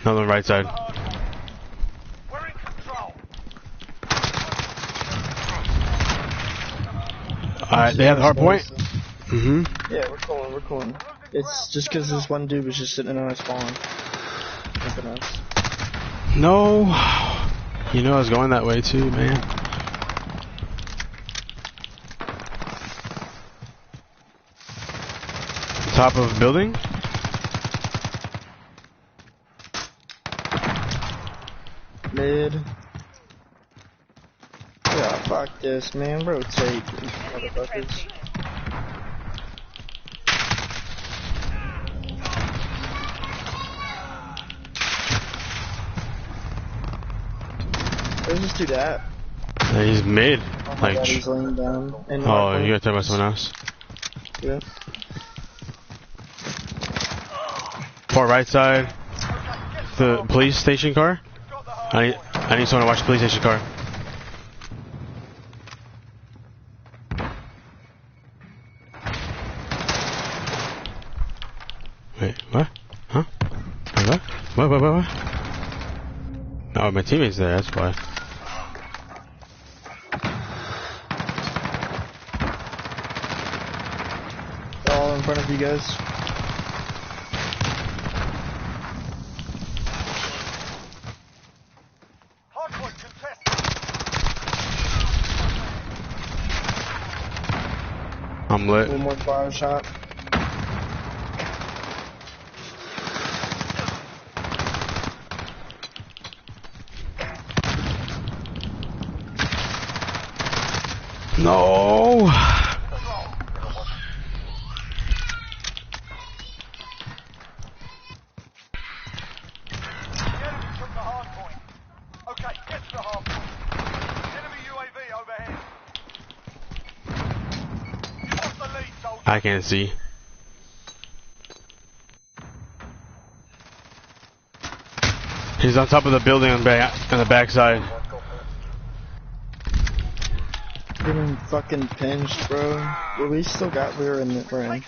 On the right side. We're in control. Alright, they have the hard point? Yeah, we're calling. It's just because this one dude was just sitting on his spawn. Nothing else. No. You know I was going that way too, man. Top of building? Mid. Yeah, fuck this, man. Rotate, motherfuckers. Where's this dude at? Yeah, he's mid. Oh my Like, god, he's laying down. oh, you gotta talk about someone else. Yeah. Far right side. The police station car. I need someone to watch the police station car. Wait, what? Huh? Wait, what? No, my teammate's there, that's why. They're all in front of you guys. Hardpoint contested. I'm lit. One more fire shot. No! Okay, get to the hard point. Enemy UAV overhead. What's the lead, soldier? I can't see. He's on top of the building on the backside. Getting fucking pinched, bro. Well, we still got. We're in. Taking the lead.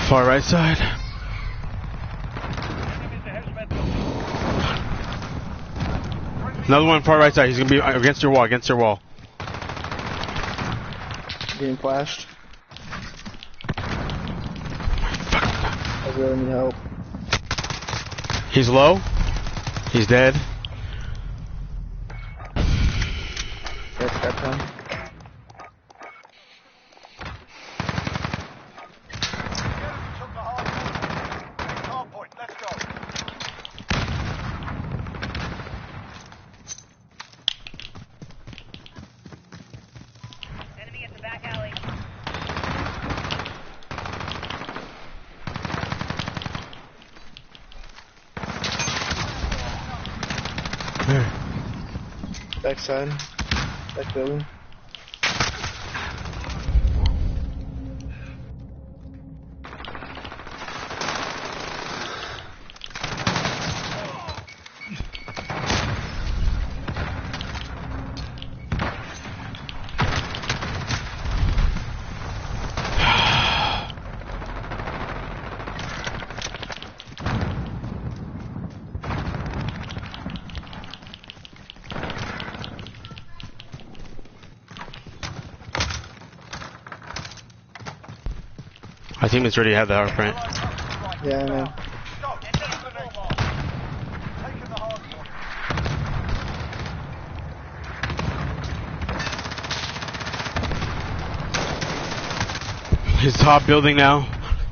Far right side. Another one far right side. He's gonna be against your wall. Getting flashed. I really need help. He's low. He's dead. That's got time. Enemy at the back alley. Where? Backside. Back building. My teammates already have the hard print. Yeah, I know. His top building now.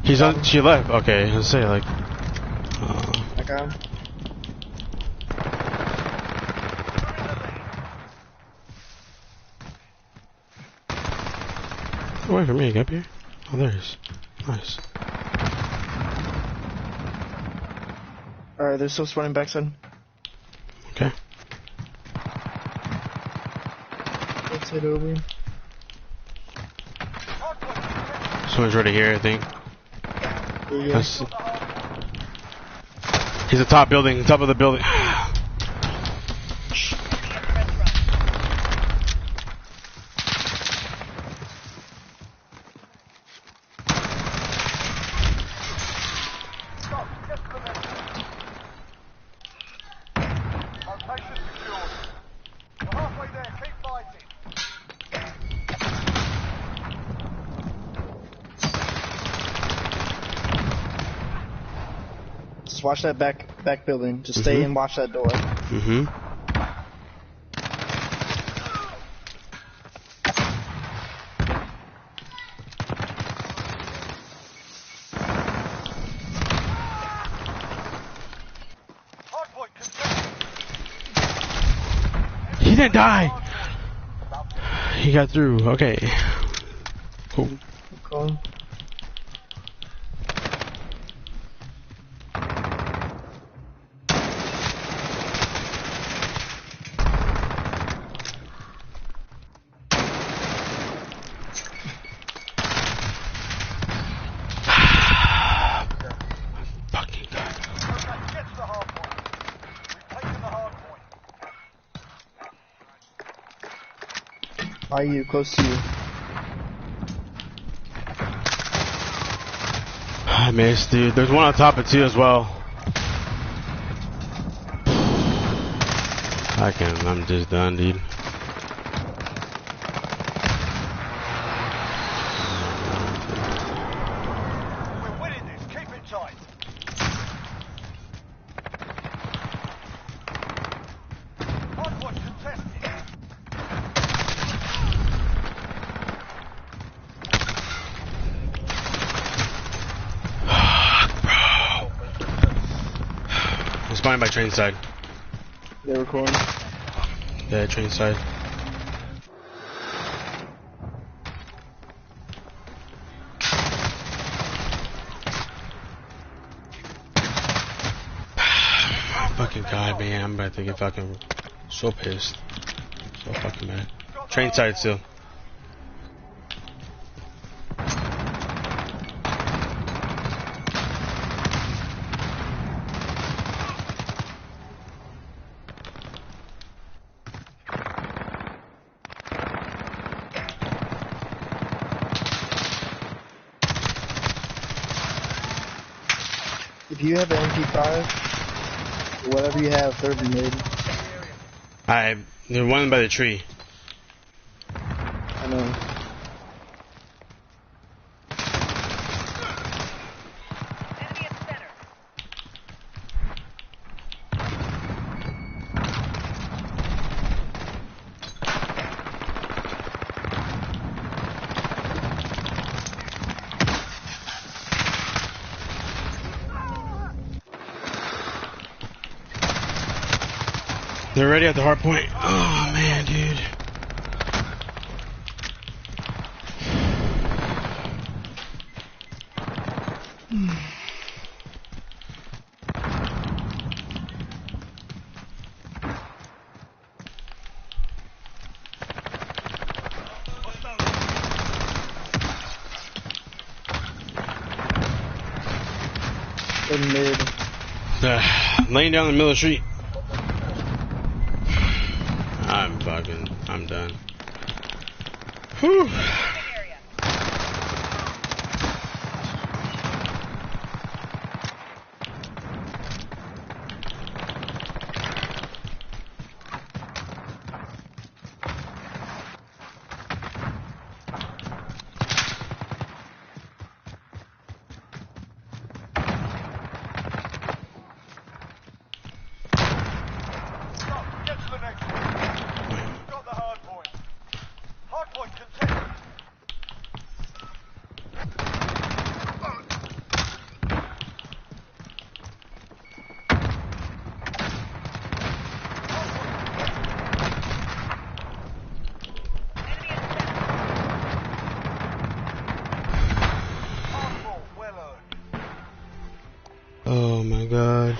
He's on. She left. Okay, let's say like. I got him. Away from me. Get up here. Oh, there he is. Nice. Alright, they're still spawning backside. Okay. Let's head over. Someone's already here, I think. Yeah. That's, he's the top building, top of the building. Just watch that back building. Just stay and watch that door. Mm-hmm. Hardpoint contested. He didn't die. He got through. Okay. Cool. Cool. Fucking God. Okay, get to the hardpoint. We've taken the hardpoint. Are you close to you? I missed, dude. There's one on top of two as well. I'm just done, dude. We're winning this. Keep it tight. Hardpoint contested. I'm spawning by train side. They're recording. Yeah, train side. Fucking God, man. I'm about to get fucking so pissed. So fucking mad. Train side still. If you have an MP5, whatever you have, third mid. There's one by the tree. I know. Enemy at center. They're already at the hard point. Oh man, dude. In mid. Laying down in the middle of the street. I'm done. Whew. Area. Stop. Get to the next one. We've got the hardpoint. Hardpoint contested. Enemy at center. Hardball, well earned. Oh my God.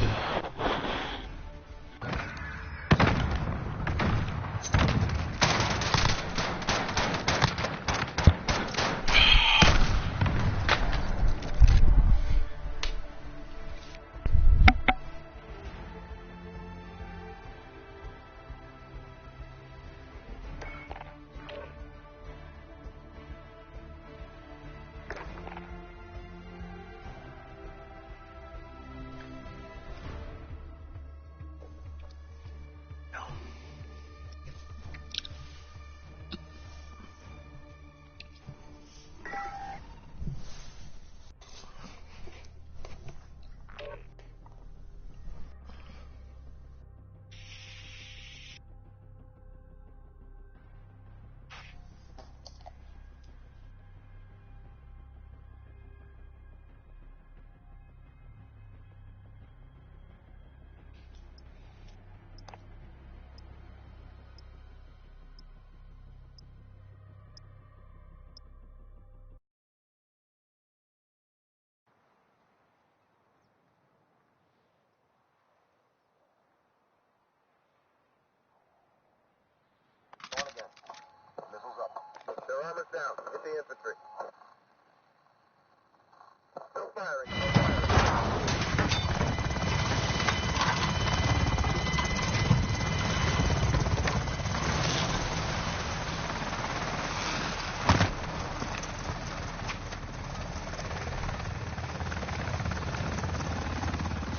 the infantry. No firing.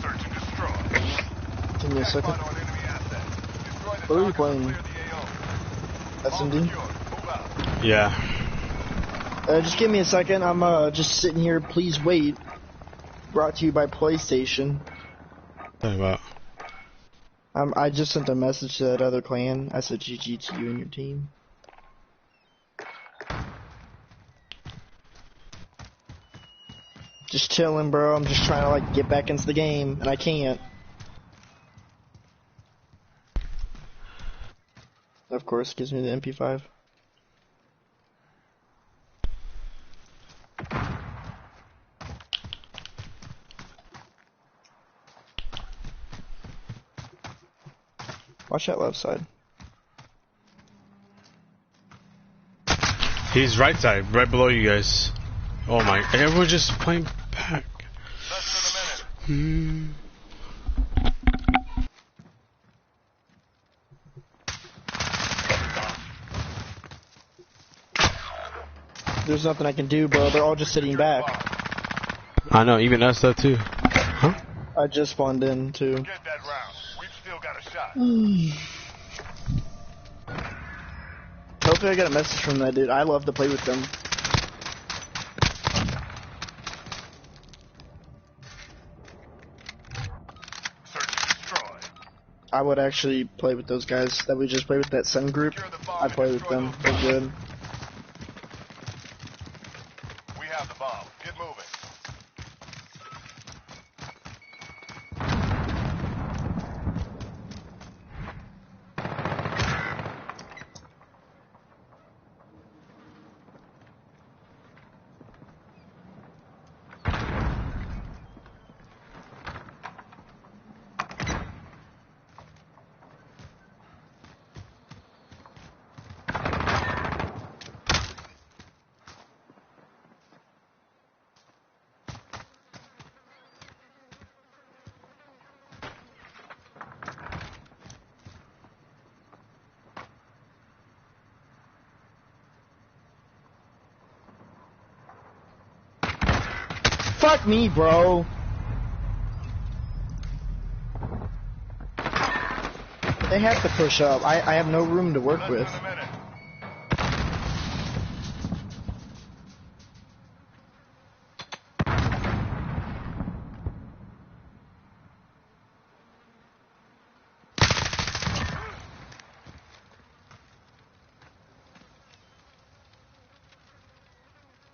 Search and destroy. Give me a second. Find on enemy asset. Destroy the What are you target and playing? clear the AO. All SMD? secured. Move out. Yeah. Just give me a second. I'm just sitting here. Please wait. Brought to you by PlayStation. Talking about. I just sent a message to that other clan. I said GG to you and your team. Just chilling, bro. I'm just trying to like get back into the game, and I can't. Of course, it gives me the MP5. Watch that left side. He's right side, right below you guys. Oh my, everyone's just playing back. Less than a minute. There's nothing I can do, bro. They're all just sitting back. I know, even us though too. Huh? I just spawned in too. Get that round. We've still got a shot. Hopefully I get a message from that dude. I love to play with them. Search and destroy. I would actually play with those guys that we just played with, that Sun group. Secure the bomb I'd and play with destroy them. those They're bombs. good. We have the bomb. Get moving. Fuck me, bro. They have to push up. I have no room to work Less with. than a minute.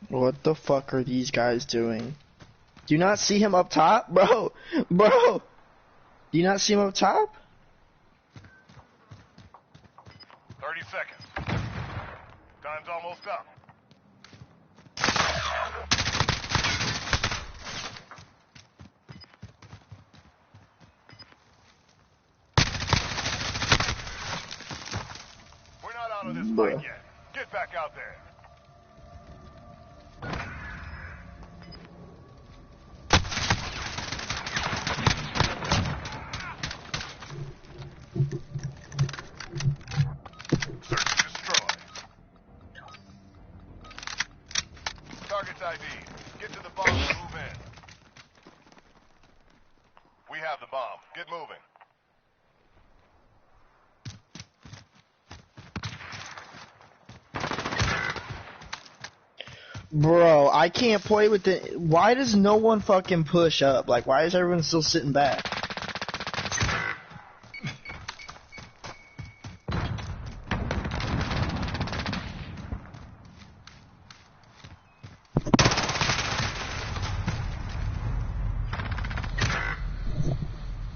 What the fuck are these guys doing? Do you not see him up top? Bro! Bro! Do you not see him up top? 30 seconds. Time's almost up. We're not out of this fight yet. Get back out there. Search and destroy. Target's ID. Get to the bomb and move in. We have the bomb. Get moving. Bro, I can't play with it. Why does no one fucking push up? Like, why is everyone still sitting back?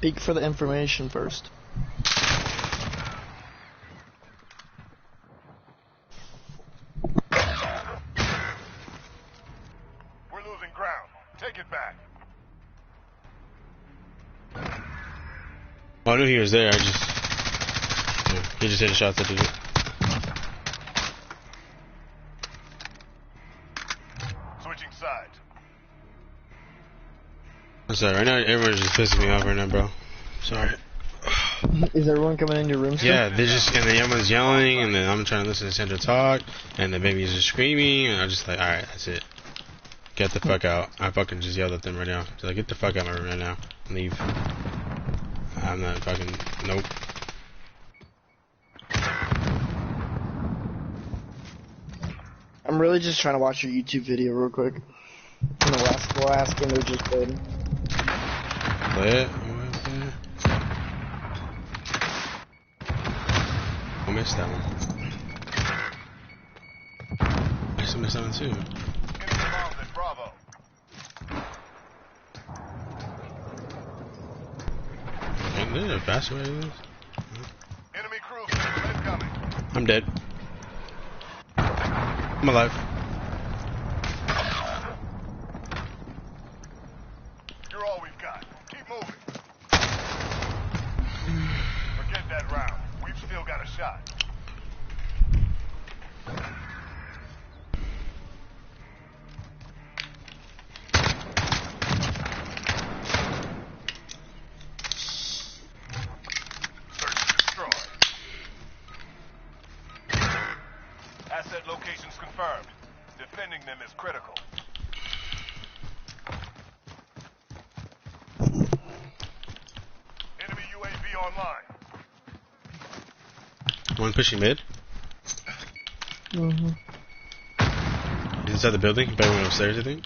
Peek for the information first. We're losing ground. Take it back. Oh, I knew he was there. He just hit a shot to do it. Switching sides. I'm sorry, right now everyone's just pissing me off right now, bro. Sorry. Is everyone coming in your room? Still? Yeah, they're just, and then everyone's yelling, and then I'm trying to listen to Sandra talk, and the baby's just screaming, and I'm just like, alright, that's it. Get the fuck out. I fucking just yelled at them right now. Just like, get the fuck out of my room right now. Leave. I'm not fucking, nope. I'm really just trying to watch your YouTube video real quick. From the last game we just played. Play it? I missed that one. I still missed that one too. Enemy bombs at Bravo. Ain't there a faster way to do this? Enemy cruiser incoming. I'm dead. I'm alive. You're all we've got. Keep moving. Forget that round. We've still got a shot. Search and destroy. Asset locations confirmed. Defending them is critical. Enemy UAV online. One pushing mid. Mm-hmm. He's inside the building. Better one upstairs, I think.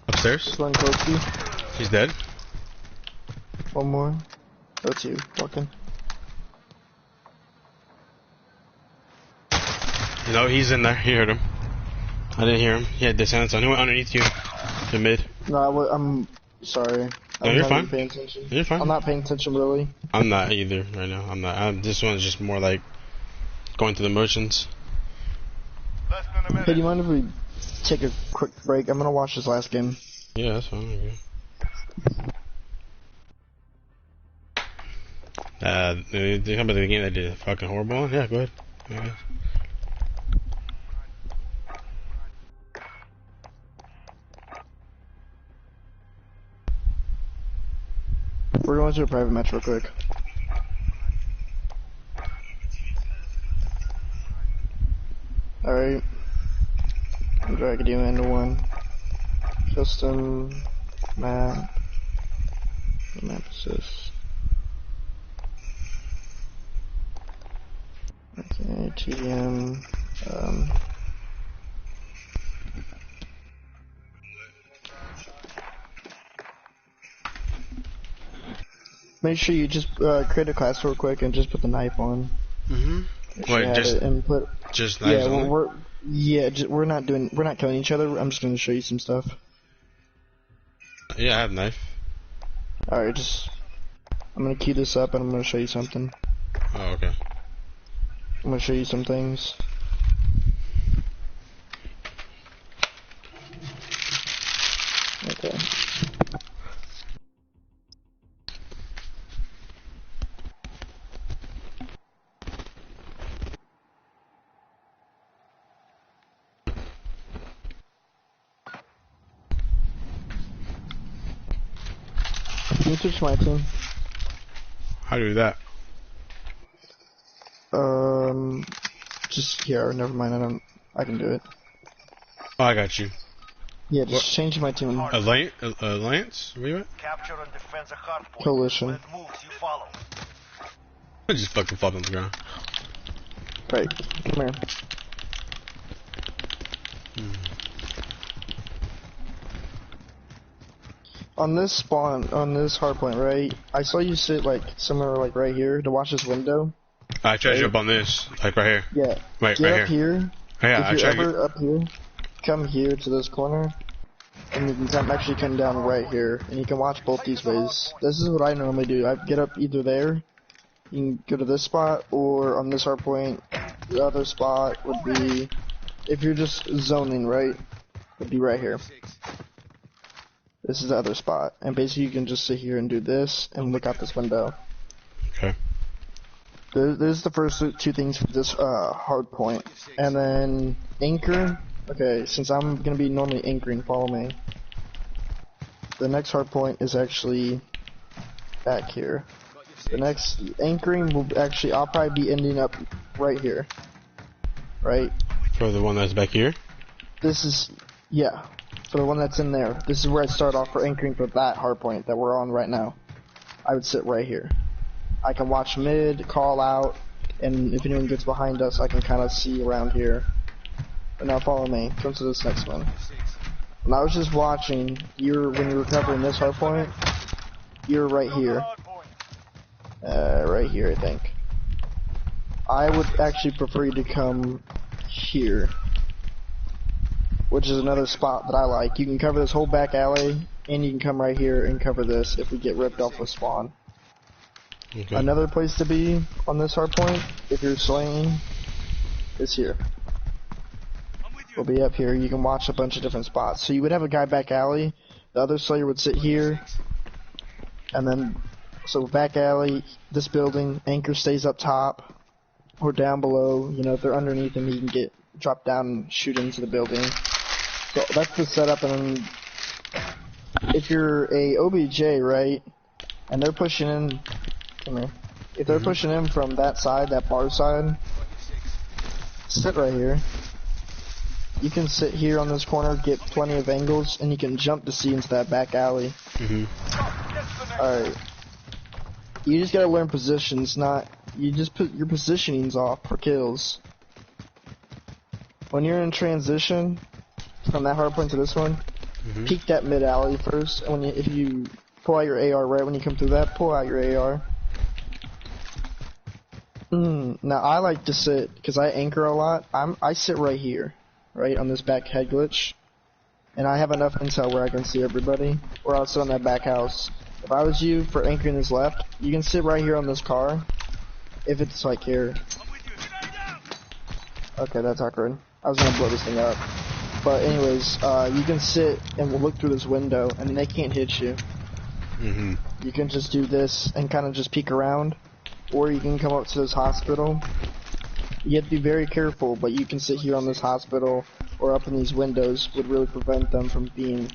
Upstairs. Just one close to you. He's dead. One more. That's you. Fucking. No, he's in there. You heard him. I didn't hear him. He had distance on. He went underneath you. The mid. No, I'm sorry. No, I'm you're not fine. even paying attention. You're fine. I'm not paying attention really. I'm not either right now. I'm not. This one's just more like going through the motions. Less than a minute. Hey, do you mind if we take a quick break? I'm gonna watch this last game. Yeah, that's fine. Okay. The company the game that did fucking horrible. Yeah, go ahead. Okay. We're going to a private match real quick. Alright. I'm dragging you into one. Custom map. What map is this? Okay, TDM. Make sure you just create a class real quick and just put the knife on. Wait, just input. just knives Yeah, only? we're not killing each other. I'm just gonna show you some stuff. Yeah, I have a knife. Alright, I'm gonna key this up and I'm gonna show you something. Oh, okay. I'm gonna show you some things. Okay. Can you switch my team? How do you do that? Just here. Never mind. I can do it. Oh, I got you. Yeah, just change my team. Alliance? Where you at? Capture and defend the hard point. Coalition. When it moves, you follow. I just fucking fall on the ground. Right. Come here. On this spawn, on this hardpoint, right? I saw you sit like somewhere like right here to watch this window. I tried to jump on this, like right here. Yeah. Right, Get right up here. here. Yeah, I If you're tried to ever up here, come here to this corner, and you can actually come down right here, and you can watch both these ways. This is what I normally do. I get up either there, you can go to this spot, or on this hardpoint, the other spot would be, if you're just zoning, right, would be right here. This is the other spot. And basically you can just sit here and do this and look out this window. Okay. There's the first two things for this hard point. And then anchor. Okay, since I'm gonna be normally anchoring, follow me. The next hard point is actually back here. The next anchoring will actually, I'll probably be ending up right here. Right? For the one that's back here? This is, yeah, for the one that's in there. This is where I start off for anchoring for that hard point that we're on right now. I would sit right here. I can watch mid, call out, and if anyone gets behind us, I can kind of see around here. But now follow me. Come to this next one. When I was just watching, when you were covering this hard point, you're right here. Right here, I think. I would actually prefer you to come here, which is another spot that I like. You can cover this whole back alley, and you can come right here and cover this if we get ripped off with spawn. Okay. Another place to be on this hard point, if you're slaying, is here. We'll be up here. You can watch a bunch of different spots. So you would have a guy back alley, the other slayer would sit here, and then, so back alley, this building, anchor stays up top, or down below. You know, if they're underneath him, he can drop down and shoot into the building. So that's the setup, and then if you're a OBJ, right, and they're pushing in, come here, if they're pushing in from that side, that bar side, sit right here. You can sit here on this corner, get plenty of angles, and you can jump to see into that back alley. Alright. You just gotta learn positions, you just put your positionings off for kills. When you're in transition, from that hard point to this one, peek that mid alley first, and if you pull out your AR right when you come through that, pull out your AR. Now I like to sit, because I anchor a lot, I sit right here. Right on this back head glitch, and I have enough intel where I can see everybody, or I'll sit on that back house. If I was you for anchoring this left, you can sit right here on this car, if it's like here. Okay, that's awkward. I was gonna blow this thing up. But anyways, you can sit and we'll look through this window, and they can't hit you. You can just do this and kind of just peek around, or you can come up to this hospital. You have to be very careful, but you can sit here on this hospital or up in these windows would really prevent them from being,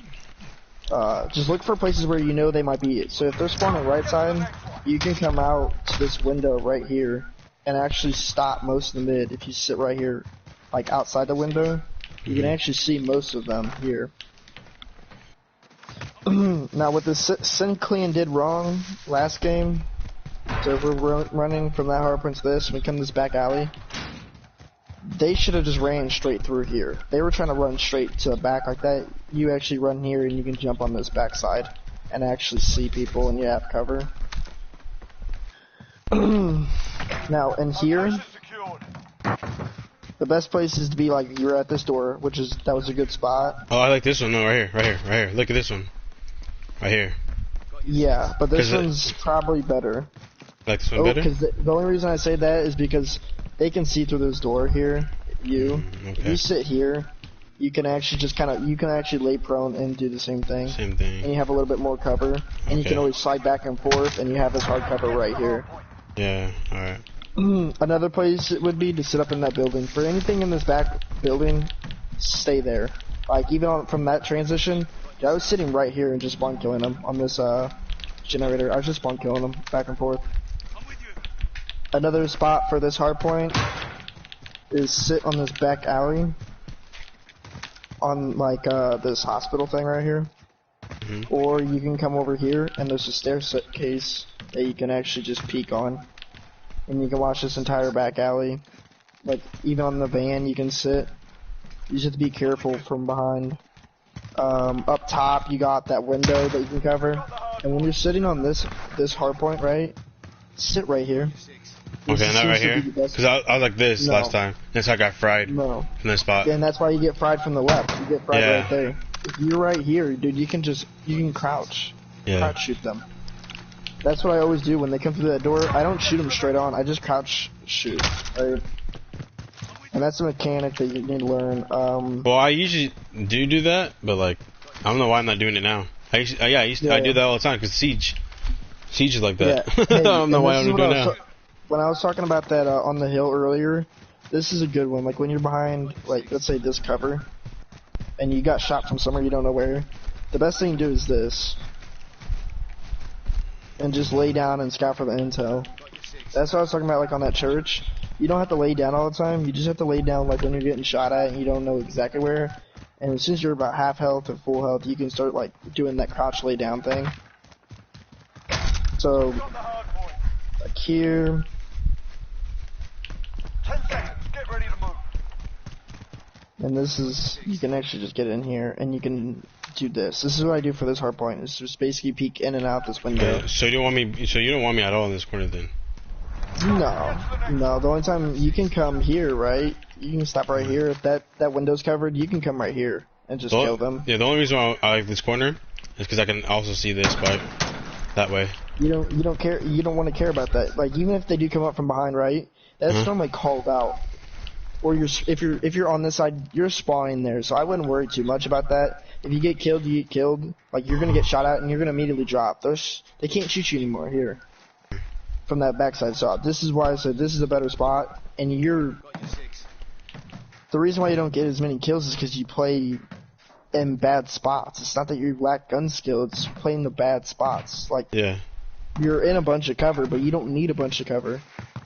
just look for places where you know they might be. So if they're spawning right side, you can come out to this window right here and actually stop most of the mid. If you sit right here, like outside the window, you can actually see most of them here. Now what the Sinclair did wrong last game, so if we're running from that hard point to this, and we come to this back alley, they should have just ran straight through here. They were trying to run straight to the back like that. You actually run here and you can jump on this back side and actually see people and you have cover. Now in here, the best place is to be like you're at this door, that was a good spot. Oh, I like this one. No, right here. Look at this one. Right here. Yeah, but this one's probably better. Like this one better? Because the only reason I say that is because they can see through this door here. Okay. If you sit here, you can actually just you can actually lay prone and do the same thing. Same thing. And you have a little bit more cover, and you can always slide back and forth, and you have this hard cover right here. Yeah. All right. Another place would be to sit up in that building. For anything in this back building, stay there. Like even from that transition, I was sitting right here and just spawn killing them on this generator. I was just spawn killing them back and forth. Another spot for this hard point is sit on this back alley on like this hospital thing right here. Or you can come over here and there's a staircase that you can actually just peek on. And you can watch this entire back alley. Like even on the van you can sit. You just have to be careful from behind. Up top you got that window that you can cover. And when you're sitting on this hard point, right? Sit right here. Okay, not right here? Because I was like this last time. That's how I got fried from this spot. And that's why you get fried from the left. You get fried right there. If you're right here, dude, you can crouch. Crouch shoot them. That's what I always do when they come through that door. I don't shoot them straight on. I just crouch shoot. Right? And that's a mechanic that you need to learn. Well, I usually do that, but like, I don't know why I'm not doing it now. I do that all the time because Siege is like that. Yeah. Hey, I don't know why this I'm is doing what it now. when I was talking about that on the hill earlier, this is a good one. Like when you're behind, like let's say this cover, and you got shot from somewhere you don't know where. The best thing to do is this, and just lay down and scout for the intel. That's what I was talking about, like on that church. You don't have to lay down all the time. You just have to lay down like when you're getting shot at and you don't know exactly where. And since you're about half health or full health, you can start like doing that crouch lay down thing. So, Got the hard point. like here, 10 seconds. Get ready to move. and this is, you can actually just get in here and you can do this. This is what I do for this hard point. Is just basically peek in and out this window. Yeah, so you don't want me? So you don't want me at all in this corner then? No. The only time you can come here, right? You can stop right here. If that window's covered, you can come right here and just kill them. Yeah, the only reason why I like this corner is because I can also see this by that way. You don't care. You don't want to care about that. Like even if they do come up from behind, right? That's normally called out. Or if you're on this side, you're spawning there. So I wouldn't worry too much about that. If you get killed, you get killed. Like you're gonna get shot at and you're gonna immediately drop. They can't shoot you anymore here from that backside. So this is why I said this is a better spot. And the reason why you don't get as many kills is because you play in bad spots. It's not that you lack gun skill. It's playing the bad spots. Like you're in a bunch of cover, but you don't need a bunch of cover.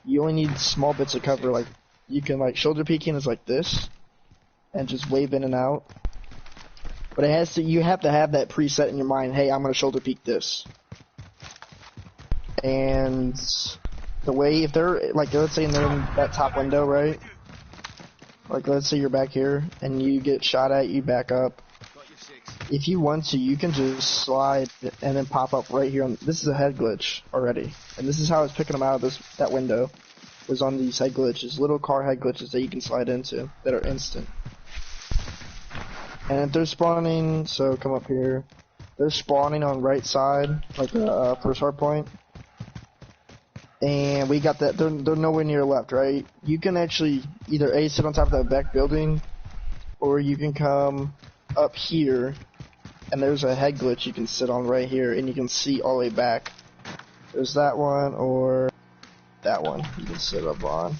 You only need small bits of cover. Like you can like shoulder peeking is like this, and just wave in and out. But you have to have that preset in your mind. Hey, I'm gonna shoulder peek this. And the way if they're like let's say they're in that top window, right? Like let's say you're back here and you get shot at, you back up. If you want to, you can just slide and then pop up right here. This is a head glitch already, and this is how I was picking them out of that window. Was on these head glitches, little car head glitches that you can slide into that are instant. And if they're spawning, so come up here. They're spawning on right side, like the first hard point. And we got that. They're nowhere near left, right? You can actually either A, sit on top of that back building, or you can come up here, and there's a head glitch you can sit on right here, and you can see all the way back. There's that one, or that one you can sit up on.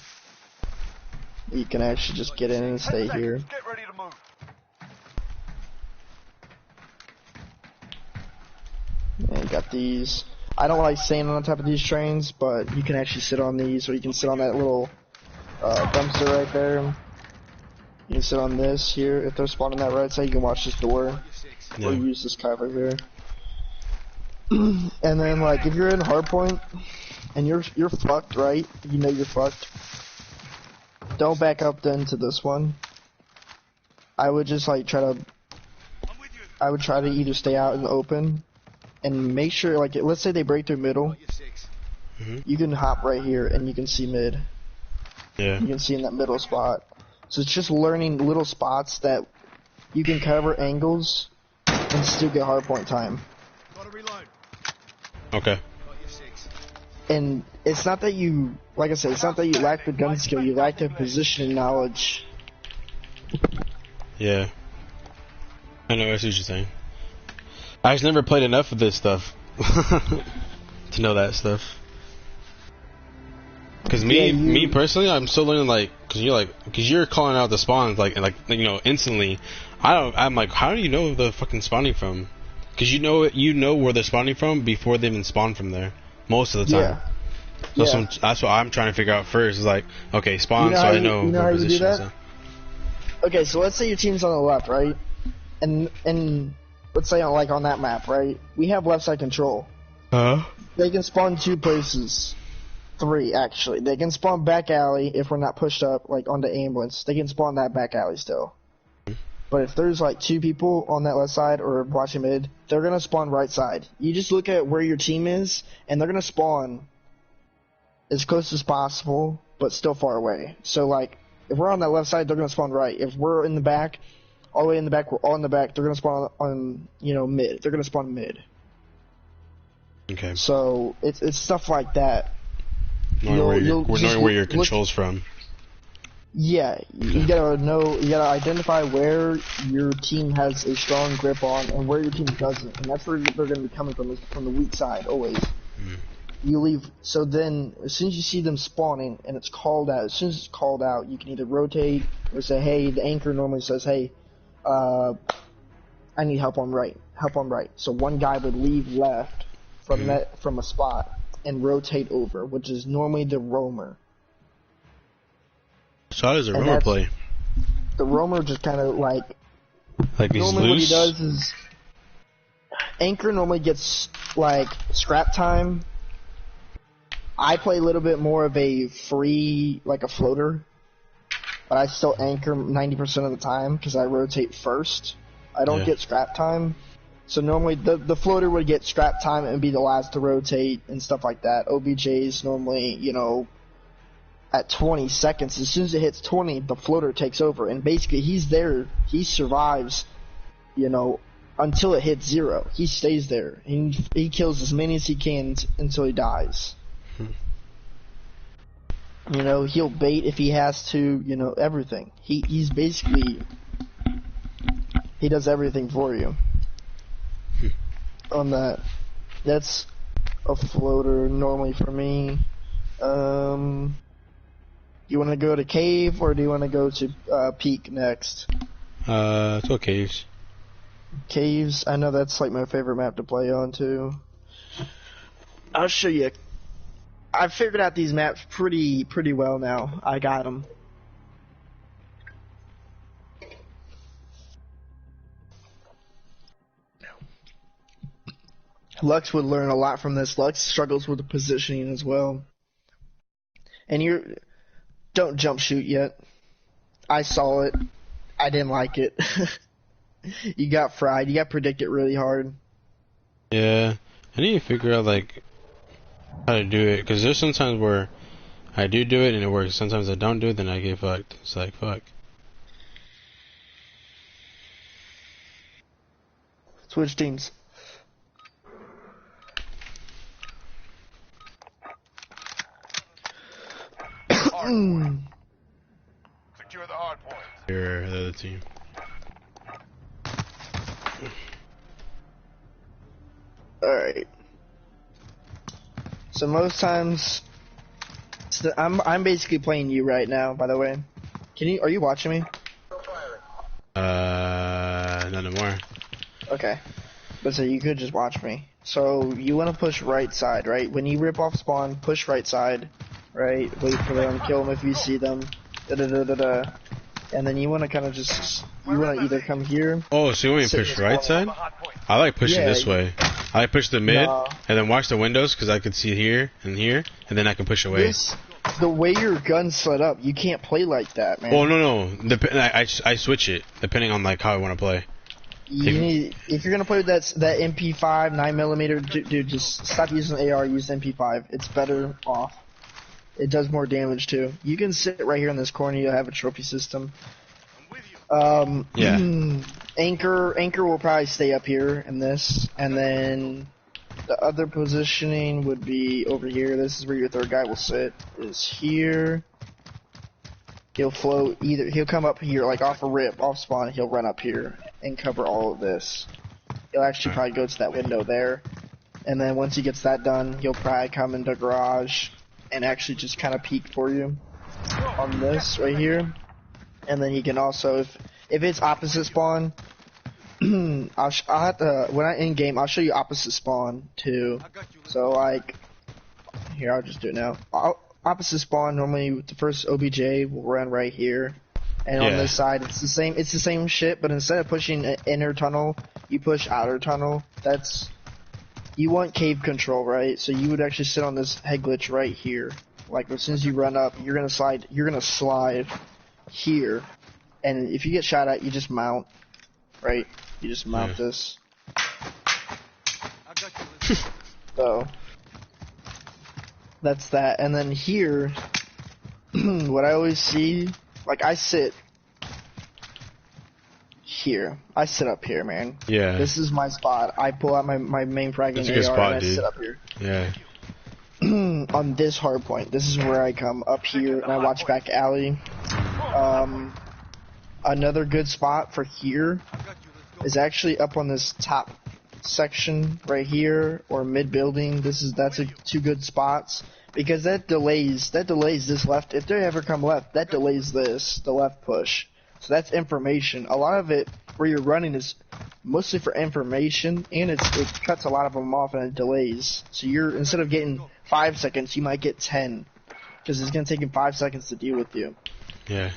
You can actually just get in and stay here. Get ready to move. And you got these. I don't like staying on top of these trains, but you can actually sit on these, or you can sit on that little dumpster right there. You can sit on this here. If they're spawning that right side, you can watch this door, or use this cover here. And then, like, if you're in hardpoint and you're fucked, right? You know you're fucked. Don't back up then to this one. I would just like try to either stay out in the open and make sure, like, let's say they break through middle. You can hop right here and you can see mid. Yeah. You can see in that middle spot. So it's just learning little spots that you can cover angles and still get hardpoint time. Okay. And it's not that you, like I said, it's not that you lack the gun skill, you lack the positioning knowledge. Yeah. I know, I see what you're saying. I just never played enough of this stuff to know that stuff. Cause me personally, I'm still learning, like, cause you're calling out the spawns like you know, instantly. I'm like, how do you know the fucking spawning from? Cause you know where they're spawning from before they even spawn from there most of the time. So that's what I'm trying to figure out first. Is like, okay, spawn, so I know how you do that? So. Okay, so let's say your team's on the left, right? And let's say on that map, right? We have left side control. They can spawn 2 places. 3 actually. They can spawn back alley if we're not pushed up like on the ambulance. They can spawn that back alley still. But if there's like 2 people on that left side or watching mid, they're gonna spawn right side. You just look at where your team is, and they're gonna spawn as close as possible, but still far away. So like, if we're on that left side, they're gonna spawn right. If we're in the back, all the way in the back, we're all in the back. They're gonna spawn on mid. They're gonna spawn mid. Okay. So it's stuff like that. Knowing where your control's from. Yeah, you gotta know, you gotta identify where your team has a strong grip on and where your team doesn't, and that's where they're gonna be coming from, is from the weak side, always. You leave, so then, as soon as you see them spawning, and it's called out, as soon as it's called out, you can either rotate, or say, hey, the anchor normally says, hey, I need help on right, so one guy would leave left from a spot, and rotate over, which is normally the roamer. So how does a roamer play? The roamer just kind of like he's normally loose? what he does is anchor normally gets like scrap time. I play a little bit more of a free, like a floater, but I still anchor 90% of the time because I rotate first. I don't get scrap time. So normally the floater would get scrap time and be the last to rotate and stuff like that. OBJ's normally, you know, at 20 seconds. As soon as it hits 20, the floater takes over, and basically he's there. He survives, you know, until it hits 0. He stays there. He kills as many as he can until he dies. You know, he'll bait if he has to. You know, everything. He's basically, he does everything for you. On that, that's a floater normally for me. You want to go to cave, or do you want to go to peak next? Let's go caves. Caves, I know that's like my favorite map to play on too. I'll show you. I've figured out these maps pretty well now. I got them. Lux would learn a lot from this. Lux struggles with the positioning as well. And don't jump shoot yet. I saw it. I didn't like it. You got fried. You got predicted really hard. Yeah, I need to figure out like how to do it, because there's sometimes where I do it and it works. Sometimes I don't do it, then I get fucked. It's like fuck. Switch teams. Secure the hard point. You're the other team. Alright. So most times, I'm basically playing you right now, by the way. Are you watching me? Not anymore. Okay. But so you could just watch me. So you want to push right side, right? When you rip off spawn, push right side, right? Wait for them, kill them if you see them. Da-da-da-da-da. And then you want to kind of just, you want to either come here. Oh, so you want me to push right side? I like pushing this way. I like push the mid, and then watch the windows, because I can see here, and then I can push away. The way your gun's set up, you can't play like that, man. Oh, no. I switch it, depending on like how I want to play. If you're going to play with that MP5, 9mm, dude, just stop using AR, use MP5. It's better off. It does more damage too. You can sit right here in this corner. You'll have a trophy system. Yeah. Anchor will probably stay up here in this, and then the other positioning would be over here. This is where your third guy will sit. Is here. He'll float either. He'll come up here like off a rip, off spawn. He'll run up here and cover all of this. He'll actually probably go to that window there, and then once he gets that done, he'll probably come into garage and actually just kind of peek for you on this right here. And then he can also, if it's opposite spawn, I'll have to, when I end game, I'll show you opposite spawn too. So like, here, I'll just do it now. Opposite spawn, normally the first OBJ will run right here. And on this side, it's the same shit, but instead of pushing inner tunnel, you push outer tunnel. You want cave control, right? So you would actually sit on this head glitch right here. Like as soon as you run up, you're gonna slide here, and if you get shot at, you just mount, right? You just mount this. So that's that. And then here, what I always see, like I sit here. I sit up here, man. Yeah. This is my spot. I pull out my main frag and AR spot, and I dude. sit up here. Yeah. On this hard point. This is where I come up here and I watch back alley. Another good spot for here is actually up on this top section right here or mid building. That's two good spots because that delays this left. If they ever come left, that delays the left push. So that's information. A lot of it where you're running is mostly for information, and it cuts a lot of them off and it delays. So you're instead of getting 5 seconds, you might get 10 because it's gonna take him 5 seconds to deal with you. Yeah.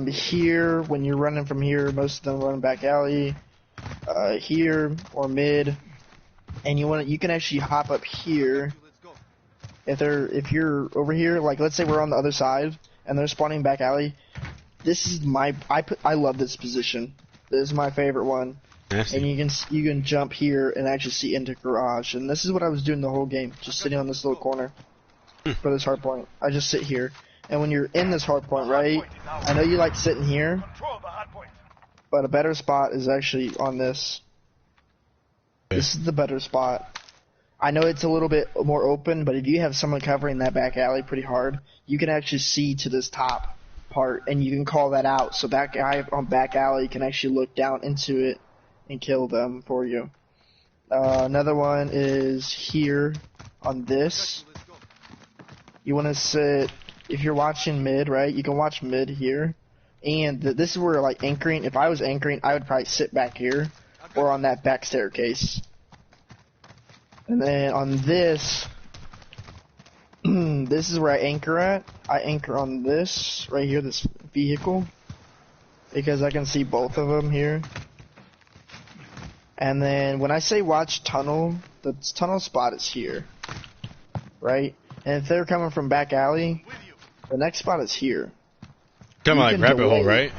Here, when you're running from here, most of them run back alley, here or mid, and you can actually hop up here. If you're over here, like let's say we're on the other side and they're spawning back alley, this is I love this position. This is my favorite one. Nasty. And you can jump here and actually see into garage, and this is what I was doing the whole game, just sitting on this little corner for this hard point. I just sit here. And when you're in this hard point, right, I know you like sitting here, Control the hard point. but a better spot is actually on this. This is the better spot. I know it's a little bit more open, but if you have someone covering that back alley pretty hard, you can actually see to this top part, and you can call that out, so that guy on back alley can actually look down into it and kill them for you. Another one is here on this. You want to sit... If you're watching mid, right, you can watch mid here. And this is where, like, anchoring, if I was anchoring, I would probably sit back here or on that back staircase. And then on this, this is where I anchor at. I anchor on this, right here, this vehicle, because I can see both of them here. And then when I say watch tunnel, the tunnel spot is here, right? And if they're coming from back alley, the next spot is here. Talking about like rabbit hole, right?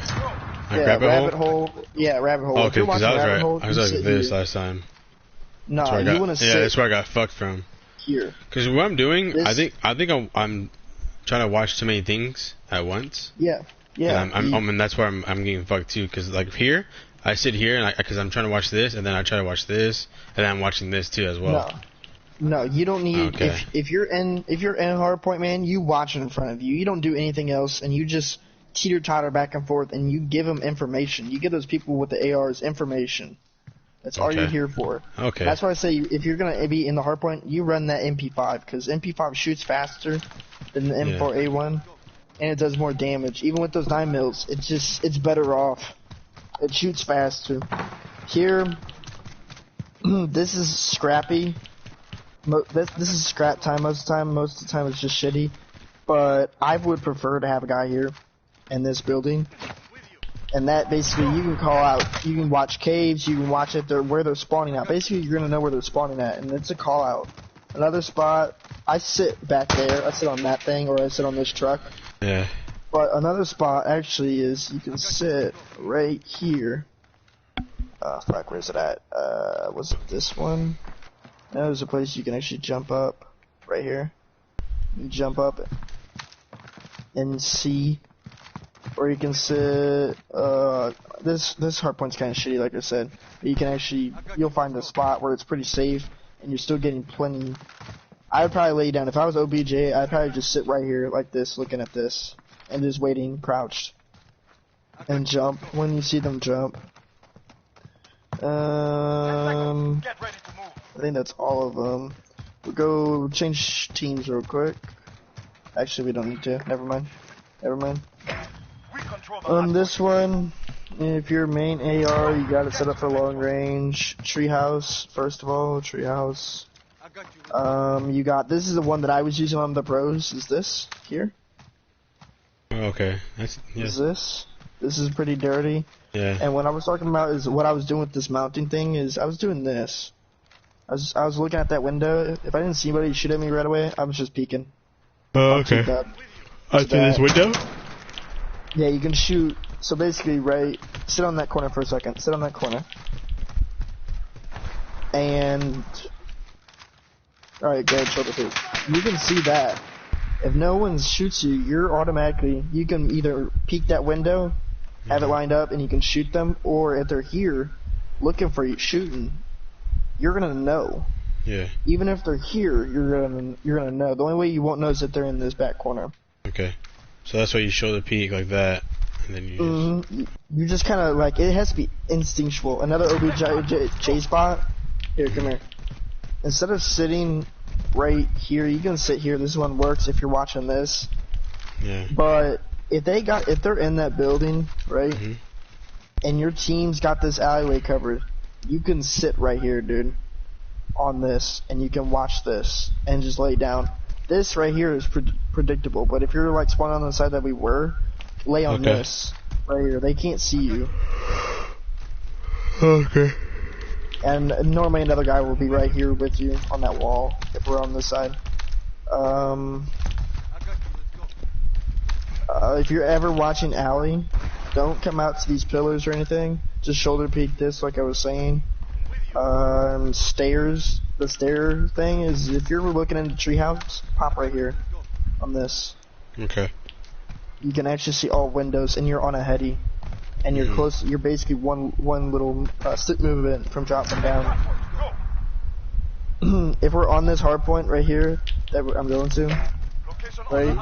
Like Yeah, rabbit hole. Yeah, rabbit hole. Oh, If you're okay, because watching I was rabbit right. hole, I was you like sit this here. last time. No, That's where I you got, want to yeah, sit that's where I got fucked from. here. Because what I'm doing, This- I think I'm trying to watch too many things at once. Yeah, yeah. And and that's where I'm getting fucked too. Because like here, I sit here and because I'm trying to watch this, and then I try to watch this, and then I'm watching this too as well. No, you don't need. Okay. If you're in hardpoint, man, you watch it in front of you. You don't do anything else, and you just teeter-totter back and forth, and you give them information. You give those people with the ARs information. That's all you're Okay. here for. Okay. That's why I say if you're gonna be in the hardpoint, you run that MP5 because MP5 shoots faster than the M4A1, and it does more damage. Even with those 9mm, it's better off. It shoots faster. Here, this is scrappy. This is scrap time most of the time. Most of the time it's just shitty. But I would prefer to have a guy here in this building. And that basically you can call out, you can watch caves, you can watch where they're spawning at. Basically you're going to know where they're spawning at, and it's a call out. Another spot, I sit back there, I sit on that thing, or I sit on this truck. Yeah. But another spot actually is you can sit right here. Fuck, where's it at? Was it this one? No, there's a place you can actually jump up. Right here. You jump up and see. Or you can sit, this hardpoint's kind of shitty, like I said. But you can actually, you'll find a spot where it's pretty safe, and you're still getting plenty. I would probably lay down. If I was OBJ, I'd probably just sit right here like this, looking at this, and just waiting, crouched, and jump when you see them jump. Get ready to move. I think that's all of them. We'll go change teams real quick. Actually, we don't need to. Never mind. We control the hard This one, if you're main AR, you got it set up for long range. Treehouse, first of all, treehouse. You got, this is the one that I was using on the pros, is this here. Okay. That's yeah. Is this. This is pretty dirty. Yeah. And what I was talking about is what I was doing with this mounting thing is I was doing this. I was looking at that window. If I didn't see anybody shoot at me right away, I was just peeking. Oh, okay. Through this window? Yeah, you can shoot. So basically, right, sit on that corner for a second. Sit on that corner. And... Alright, go ahead, shoulder through. You can see that. If no one shoots you, you're automatically... You can either peek that window, have it lined up, and you can shoot them, or if they're here, looking for you, shooting, you're gonna know. Yeah. Even if they're here, you're gonna know. The only way you won't know is if they're in this back corner. Okay. So that's why you shoulder peek like that, and then you just... You just kind of like, it has to be instinctual. Another OBJ spot. Here, come here. Instead of sitting right here, you can sit here. This one works if you're watching this. Yeah. But if they're in that building, right, and your team's got this alleyway covered, you can sit right here, dude, on this, and you can watch this and just lay down. This right here is predictable, but if you're like spawning on the side that we were, lay on this right here. They can't see you. Okay. And normally another guy will be right here with you on that wall if we're on this side. If you're ever watching Alley, don't come out to these pillars or anything. Just shoulder peek this, like I was saying. Stairs. The stair thing is, if you're looking into treehouse, pop right here on this. Okay. You can actually see all windows, and you're on a heady, and you're close. You're basically one little stick movement from dropping down. If we're on this hard point right here that I'm going to, right?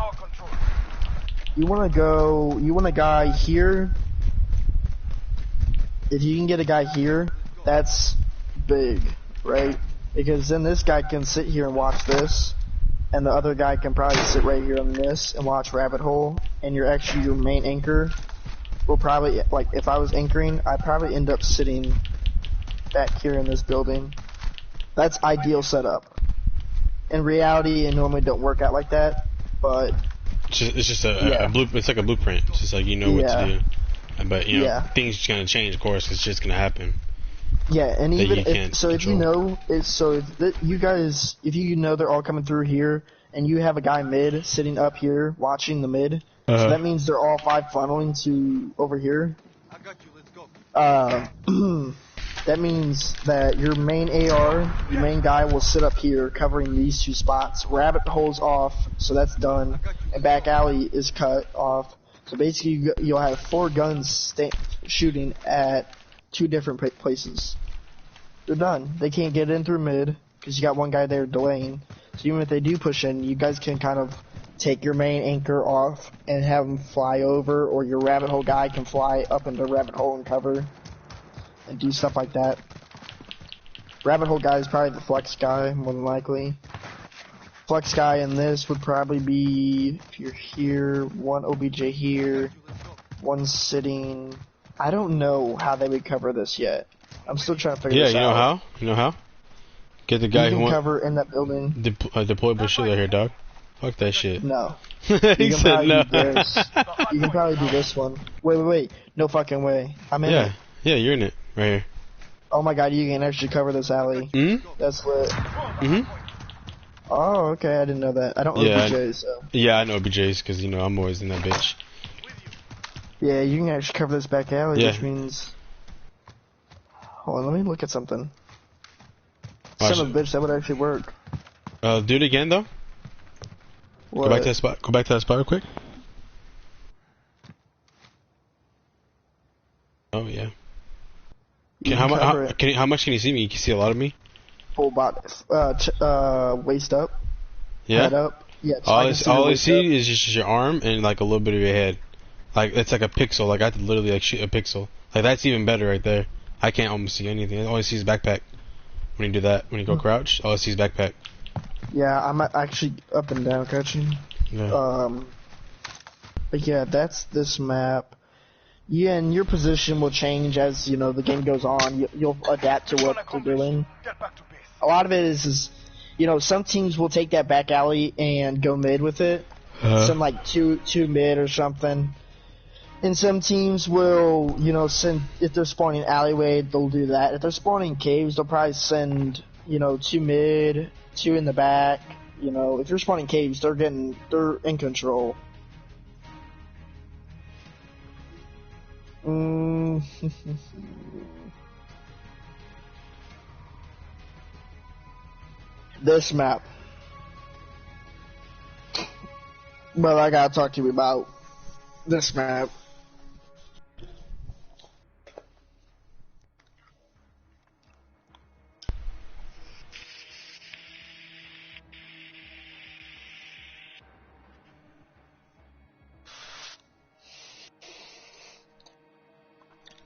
You want a guy here. If you can get a guy here, that's big, right? Because then this guy can sit here and watch this, and the other guy can probably sit right here on this and watch rabbit hole, and your main anchor will probably, like, if I was anchoring, I'd probably end up sitting back here in this building. That's ideal setup. In reality, it normally don't work out like that, but it's just a blueprint. It's like a blueprint. It's just like you know what to do. But you know things are gonna change. Of course, it's just gonna happen. Yeah, and even if you know, if you know they're all coming through here, and you have a guy mid sitting up here watching the mid, so that means they're all 5 funneling to over here. I got you. Let's go. That means that your main AR, your main guy will sit up here covering these 2 spots. Rabbit hole's off, so that's done, and back alley is cut off. So basically, you'll have 4 guns shooting at 2 different places. They're done. They can't get in through mid because you got one guy there delaying. So even if they do push in, you guys can kind of take your main anchor off and have them fly over, or your rabbit hole guy can fly up into rabbit hole and cover and do stuff like that. Rabbit hole guy is probably the flex guy, more than likely. Flex guy in this would probably be, if you're here, 1 OBJ here, 1 sitting. I don't know how they would cover this yet. I'm still trying to figure this out. Yeah, you know how? Get the guy who can cover in that building. Deployable shit right here, dog. Fuck that shit. No. He said no. You can probably do this one. Wait. No fucking way. I'm in it. Yeah, you're in it. Right here. Oh my god, you can actually cover this alley. That's lit. Oh, okay, I didn't know that. I don't know OBJs, so. Yeah, I know OBJs, because, you know, I'm always in that bitch. Yeah, you can actually cover this back alley, which means... Hold on, let me look at something. Son of a bitch, that would actually work. Do it again, though. What? Go back to that spot. Go back to that spot real quick. Oh, yeah. How much can you see me? You can see a lot of me? Full body, waist up, head up. Yeah. All I see is just your arm and like a little bit of your head. Like it's like a pixel. Like I have to literally like shoot a pixel. Like that's even better right there. I can't almost see anything. All I see is backpack. When you do that, when you go crouch, all I see is backpack. Yeah, I'm actually up and down crouching. Yeah. But yeah, that's this map. Yeah, and your position will change as, you know, the game goes on. You'll adapt to what they're doing. A lot of it is, you know, some teams will take that back alley and go mid with it. Some like two mid or something. And some teams will, you know, send, if they're spawning alleyway, they'll do that. If they're spawning caves, they'll probably send, you know, 2 mid, 2 in the back. You know, if you're spawning caves, they're in control. This map. Well, I gotta talk to you about this map.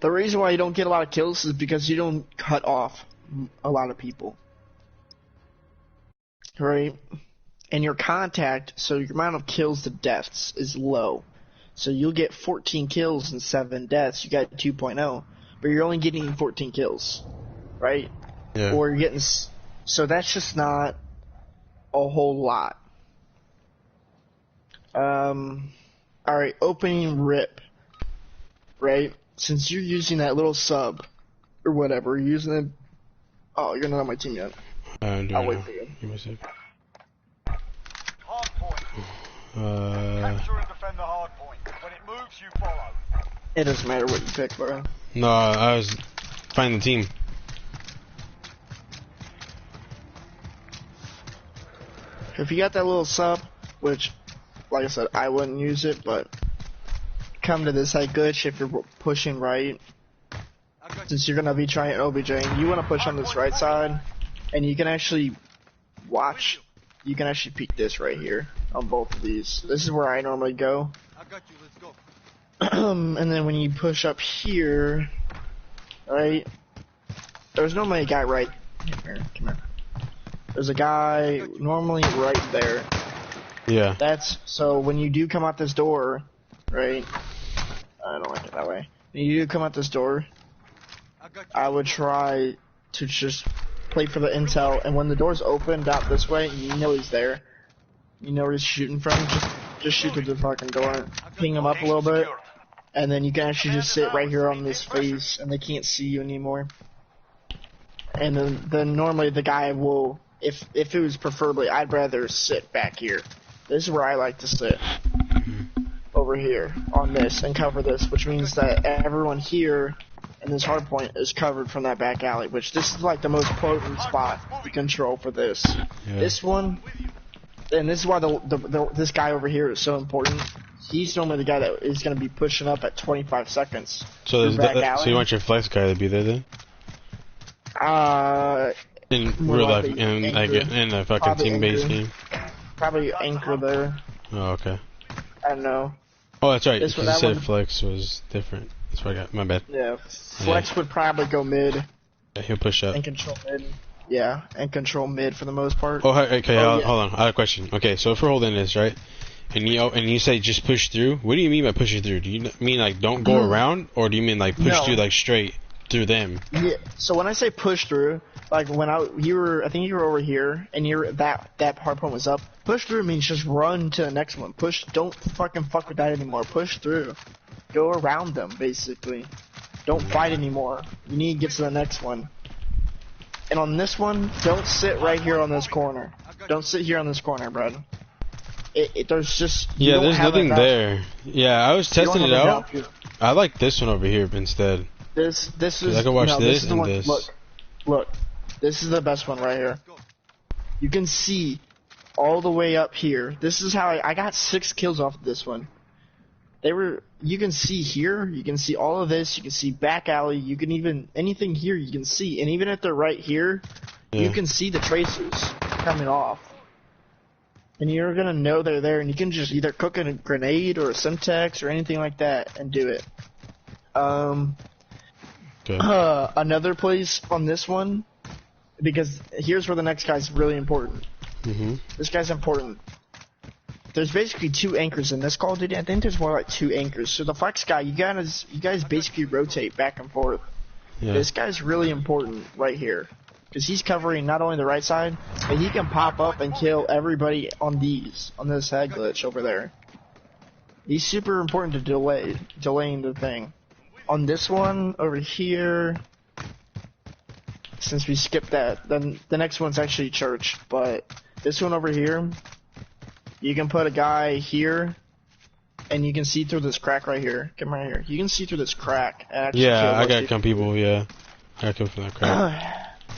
The reason why you don't get a lot of kills is because you don't cut off a lot of people. Right? And your contact, so your amount of kills to deaths is low. So you'll get 14 kills and 7 deaths. You got 2.0. But you're only getting 14 kills. Right? Yeah. Or you're getting... So that's just not a whole lot. Alright, opening rip. Right? Since you're using that little sub, or whatever, you're using it... Oh, you're not on my team yet. I'll wait for you. Give me a sec. Hard point. Capture and defend the hard point. When it moves, you follow. It doesn't matter what you pick, bro. No, I was finding the team. If you got that little sub, which, like I said, I wouldn't use it, but come to this side glitch if you're pushing right. Since you're going to be trying OBJ, you want to push on this right side, and you can actually watch. You can actually peek this right here on both of these. This is where I normally go. I got you. Let's go. And then when you push up here, right, there's normally a guy right here. Come here. There's a guy normally right there. Yeah. That's so when you do come out this door, right? I don't like it that way. When you do come out this door, I would try to just play for the intel, and when the door's opened out this way, you know he's there. You know where he's shooting from. Just shoot through the fucking door, ping him up a little bit, and then you can actually just sit right here on this face, and they can't see you anymore. And then normally the guy will, if it was preferably, I'd rather sit back here. This is where I like to sit. Over here on this and cover this, which means that everyone here in this hard point is covered from that back alley, which this is like the most potent spot to control for this. Yeah. This one, and this is why this guy over here is so important. He's normally the guy that is going to be pushing up at 25 seconds. So, so you want your flex guy to be there then? In real life, in a fucking team-based game? Probably anchor there. Oh, okay. I don't know. Oh, that's right. You That said one- flex was different. That's what I got. My bad. Yeah, Flex would probably go mid Yeah, he'll push up. and control mid. Yeah, and control mid for the most part. Oh, okay. Oh, yeah. Hold on. I have a question. Okay, so if we're holding this, right? And you say just push through. What do you mean by pushing through? Do you mean like don't go around, or do you mean like push No. through like straight through them? Yeah. So when I say push through, like when I think you were over here, and that hard point was up. Push through means just run to the next one. Don't fucking fuck with that anymore. Push through. Go around them, basically. Don't fight anymore. You need to get to the next one. And on this one, don't sit right here on this corner. Don't sit here on this corner, bud. There's just Yeah, there's nothing there. Yeah, I was testing it out. Here. I like this one over here instead. This is. I can watch this is the and one, this. Look. This is the best one right here. You can see all the way up here. This is how I got 6 kills off of this one. You can see here, you can see all of this, you can see back alley, you can even, anything here you can see, and even if they're right here, you can see the tracers coming off. And you're gonna know they're there, and you can just either cook a grenade or a Semtex or anything like that and do it. Okay. Another place on this one, because here's where the next guy's really important. This guy's important. There's basically 2 anchors in this Call of Duty. I think there's more like 2 anchors. So the flex guy, you guys basically rotate back and forth. Yeah. This guy's really important right here, because he's covering not only the right side, but he can pop up and kill everybody on this head glitch over there. He's super important to delaying the thing. On this one over here, since we skipped that, then the next one's actually church, but this one over here, you can put a guy here, and you can see through this crack right here. Come right here. You can see through this crack. And actually kill Yeah, I most got people. some people. Yeah, I got come from that crowd.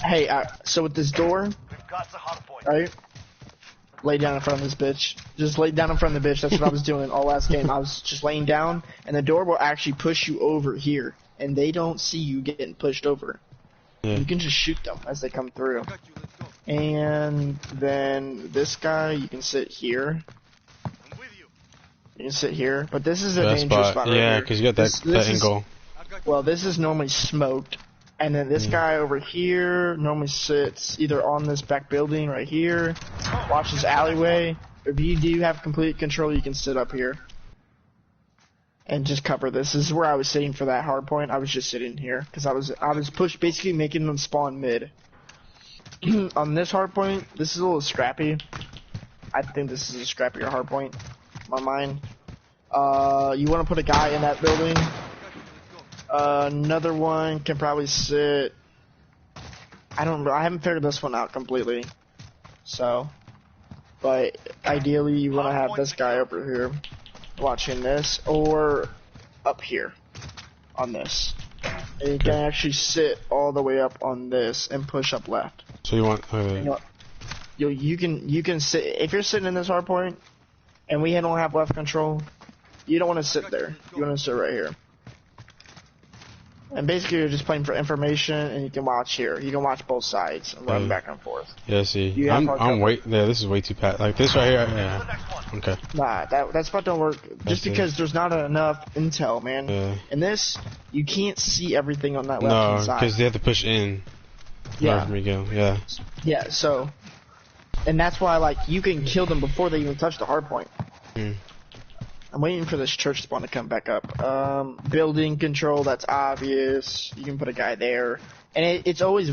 Hey, so with this door, We've got the hard point. right? Lay down in front of this bitch. Just lay down in front of the bitch. That's what I was doing all last game. I was just laying down, and the door will actually push you over here, and they don't see you getting pushed over. Yeah. You can just shoot them as they come through. And then this guy, you can sit here. You can sit here, but this is a That dangerous spot. spot right Yeah, here. because you got that This is- angle. Well, this is normally smoked, and then this guy over here normally sits either on this back building right here, watch this alleyway. If you do have complete control, you can sit up here and just cover this. This is where I was sitting for that hard point. I was just sitting here because I was pushed, basically making them spawn mid. On this hard point, this is a little scrappy. I think this is a scrappier hard point, in my mind. You want to put a guy in that building. Another one can probably sit. I don't know. I haven't figured this one out completely. So, but ideally, you want to have this guy over here watching this, or up here on this. And you can actually sit all the way up on this and push up left. So you want? You can sit if you're sitting in this hard point, and we don't have left control. You don't want to sit there. You want to sit right here. And basically, you're just playing for information, and you can watch here. You can watch both sides and run back and forth. Yeah, see, I'm wait. Yeah, this is way too pat. Like this right here. Yeah. Okay. Nah, that spot don't work. Just because there's not enough intel, man. Yeah. In this, you can't see everything on that left side. No, because they have to push in. Yeah. For me to go. Yeah. Yeah. So, and that's why like you can kill them before they even touch the hard point. I'm waiting for this church spawn to come back up. Building control, that's obvious. You can put a guy there. And it's always...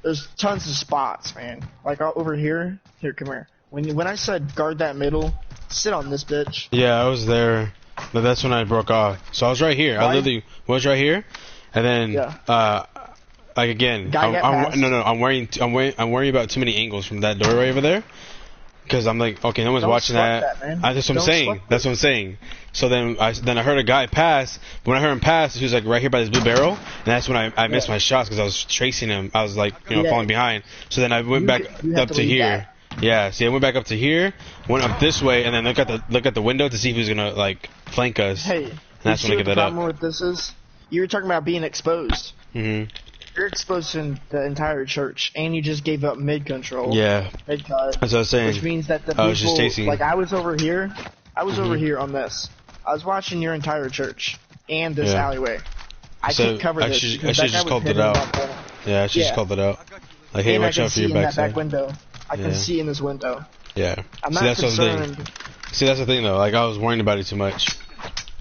There's tons of spots, man. Like over here. Here, come here. When I said guard that middle, sit on this bitch. Yeah, I was there. But that's when I broke off. So I was right here. I literally was right here. And then, like again, I'm worrying about too many angles from that door right over there. Because I'm like, okay, no one's watching that. That's what I'm saying. That's what I'm saying. So then I heard a guy pass. But when I heard him pass, he was like right here by this blue barrel, and that's when I missed my shots because I was tracing him. I was like, falling behind. So then I went back up to here. Yeah, see, I went back up to here, went up this way, and then look at the window to see if he was gonna like flank us. Hey, and that's when I get that up. The problem with this is you were talking about being exposed. You're exposed in the entire church, and you just gave up mid control. Yeah. Mid cut. That's what I was saying. Which means that the people, I was just chasing. like I was over here. I was over here on this. I was watching your entire church and this alleyway. I can't cover this. I should just called it out. Yeah, I should just called it out. Like, hey, watch out for your backside. Back window. I can see in this window. Yeah. I'm not concerned. See, that's the thing though. Like I was worrying about it too much.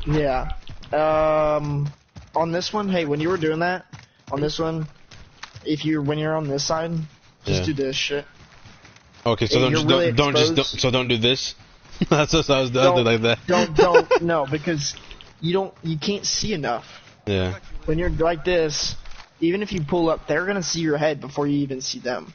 Yeah. On this one, hey, when you were doing that, on this one, when you're on this side, just do this shit. Okay, so don't do this. That's what I was doing like that. No, because you can't see enough. Yeah. When you're like this, even if you pull up, they're gonna see your head before you even see them.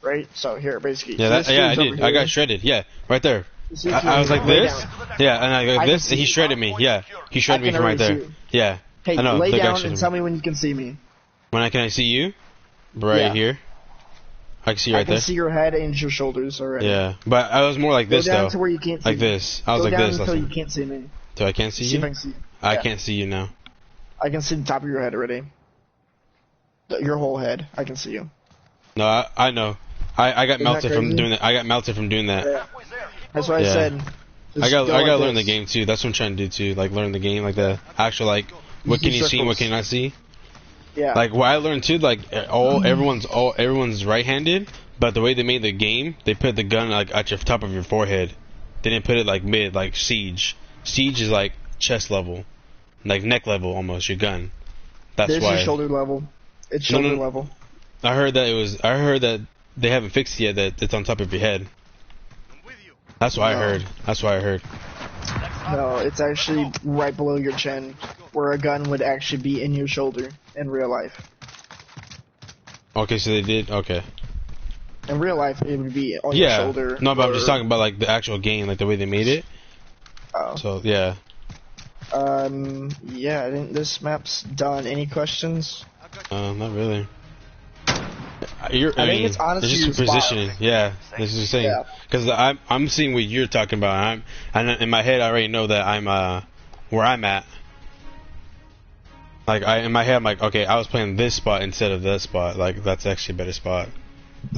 Right? So here, basically. Yeah, I did. I got shredded. Yeah, right there. I was like this. Yeah, and I go like this, and he shredded me. Yeah, he shredded me from right there. Yeah. Hey, I know, lay down and tell me when you can see me. Can I see you? Right here. I can see you right there. I can see your head and your shoulders already. Yeah, but I was more like this though. Go down to where you can't see like this. I was like this. Go down until you can't see me. So I can't see you? If I can see. I can't see you now. I can see the top of your head already. Your whole head. I can see you. No, I know. I got melted from doing that. I got melted from doing that. Yeah. That's what I said. I gotta learn the game too. That's what I'm trying to do too. Like learn the game, like the actual like what can you see and what can you not see. Yeah. Like what I learned too, like everyone's right-handed, but the way they made the game, they put the gun like at your top of your forehead. They didn't put it like mid, like Siege. Siege is like chest level, like neck level almost. Your gun. That's this why. Is shoulder level. It's shoulder level. I heard that they haven't fixed it yet. That it's on top of your head. That's what I heard. That's what I heard. No, it's actually right below your chin, where a gun would actually be in your shoulder in real life. Okay, so they did. Okay. In real life, it would be on your shoulder. No, but I'm just talking about like the actual game, like the way they made it. Oh. So yeah. Yeah, I think this map's done. Any questions? Not really. I think it's honestly just positioning. Yeah, this is the thing. Because I'm seeing what you're talking about. And in my head, I already know that I'm where I'm at. Like in my head, I'm like, okay, I was playing this spot instead of this spot. Like that's actually a better spot.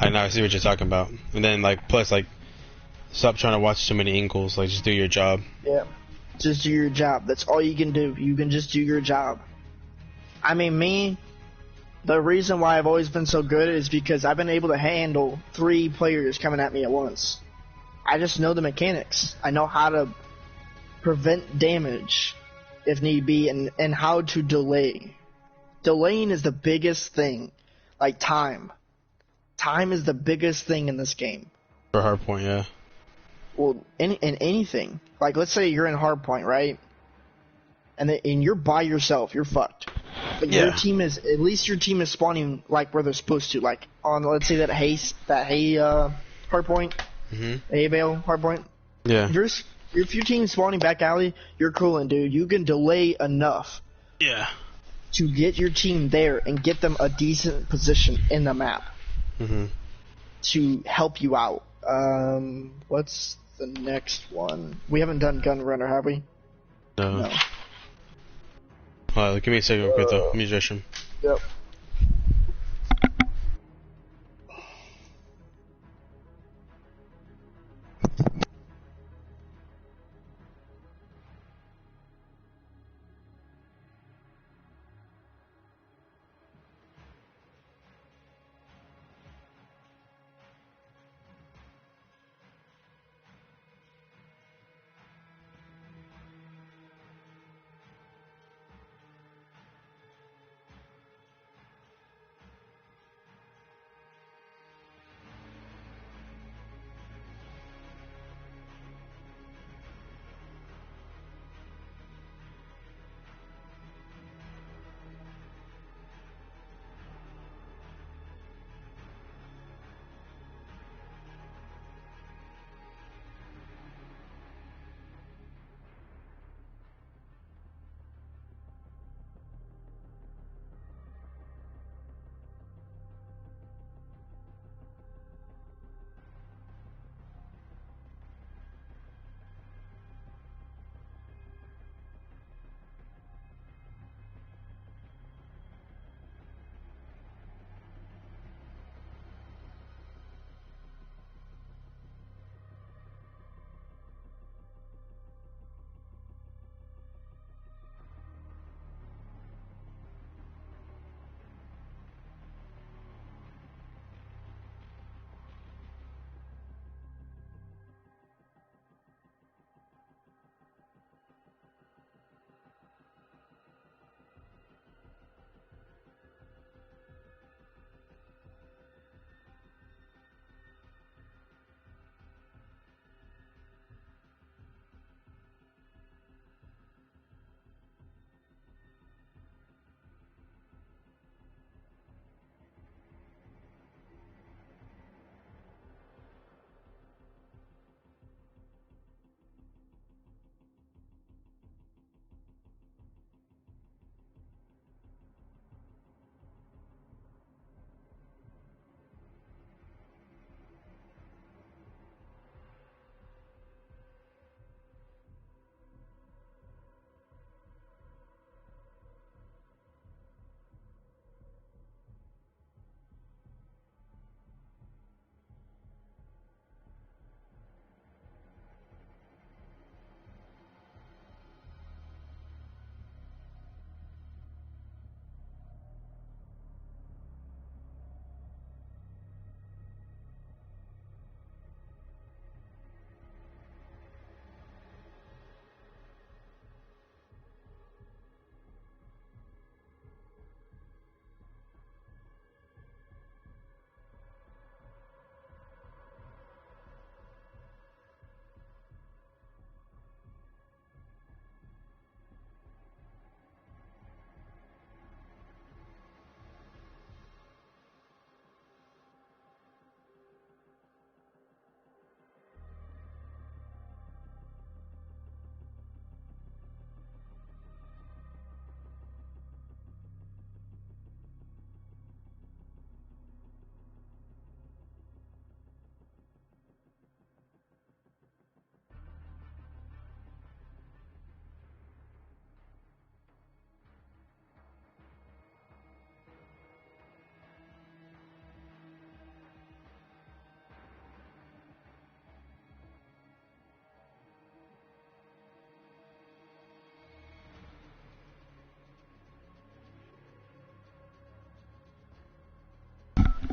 I now see what you're talking about. And then like plus like, stop trying to watch too many angles. Like just do your job. Yeah, just do your job. That's all you can do. You can just do your job. I mean, the reason why I've always been so good is because I've been able to handle 3 players coming at me at once. I just know the mechanics. I know how to prevent damage if need be, and how to delay. Delaying is the biggest thing. Like time. Time is the biggest thing in this game. For hardpoint, yeah. Well, in anything. Like, let's say you're in hardpoint, right? And you're by yourself. You're fucked. But Yeah. your team is, at least your team is spawning like where they're supposed to. Like on, let's say that hay hardpoint, hay bale hardpoint. Yeah. If your team's spawning back alley, you're cooling, dude. You can delay enough Yeah. to get your team there and get them a decent position in the map to help you out. What's the next one? We haven't done Gun Runner, have we? No. Hold on, give me a second real quick though. Let me just him. Yep.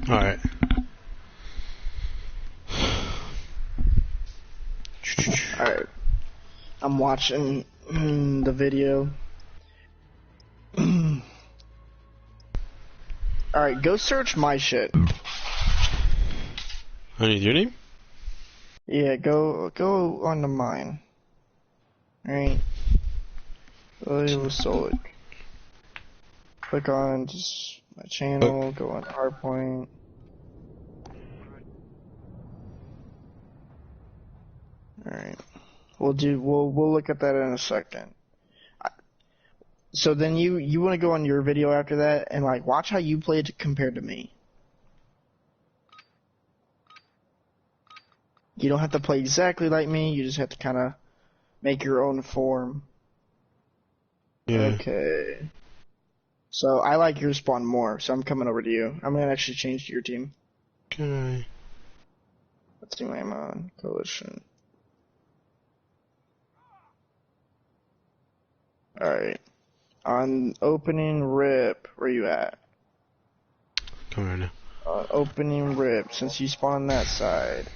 Alright. Alright. I'm watching the video. Alright, go search my shit. I need your name? Yeah, go onto mine. Alright. William Solik. Click on just my channel, go on Hardpoint. Alright. We'll look at that in a second. So then you want to go on your video after that and like watch how you played compared to me. You don't have to play exactly like me, you just have to kind of make your own form. Yeah. Okay. So I like your spawn more, so I'm coming over to you. I'm gonna actually change to your team. Okay. Let's see my on coalition. Alright. On opening rip, where you at? Come on now. Opening rip, since you spawn on that side.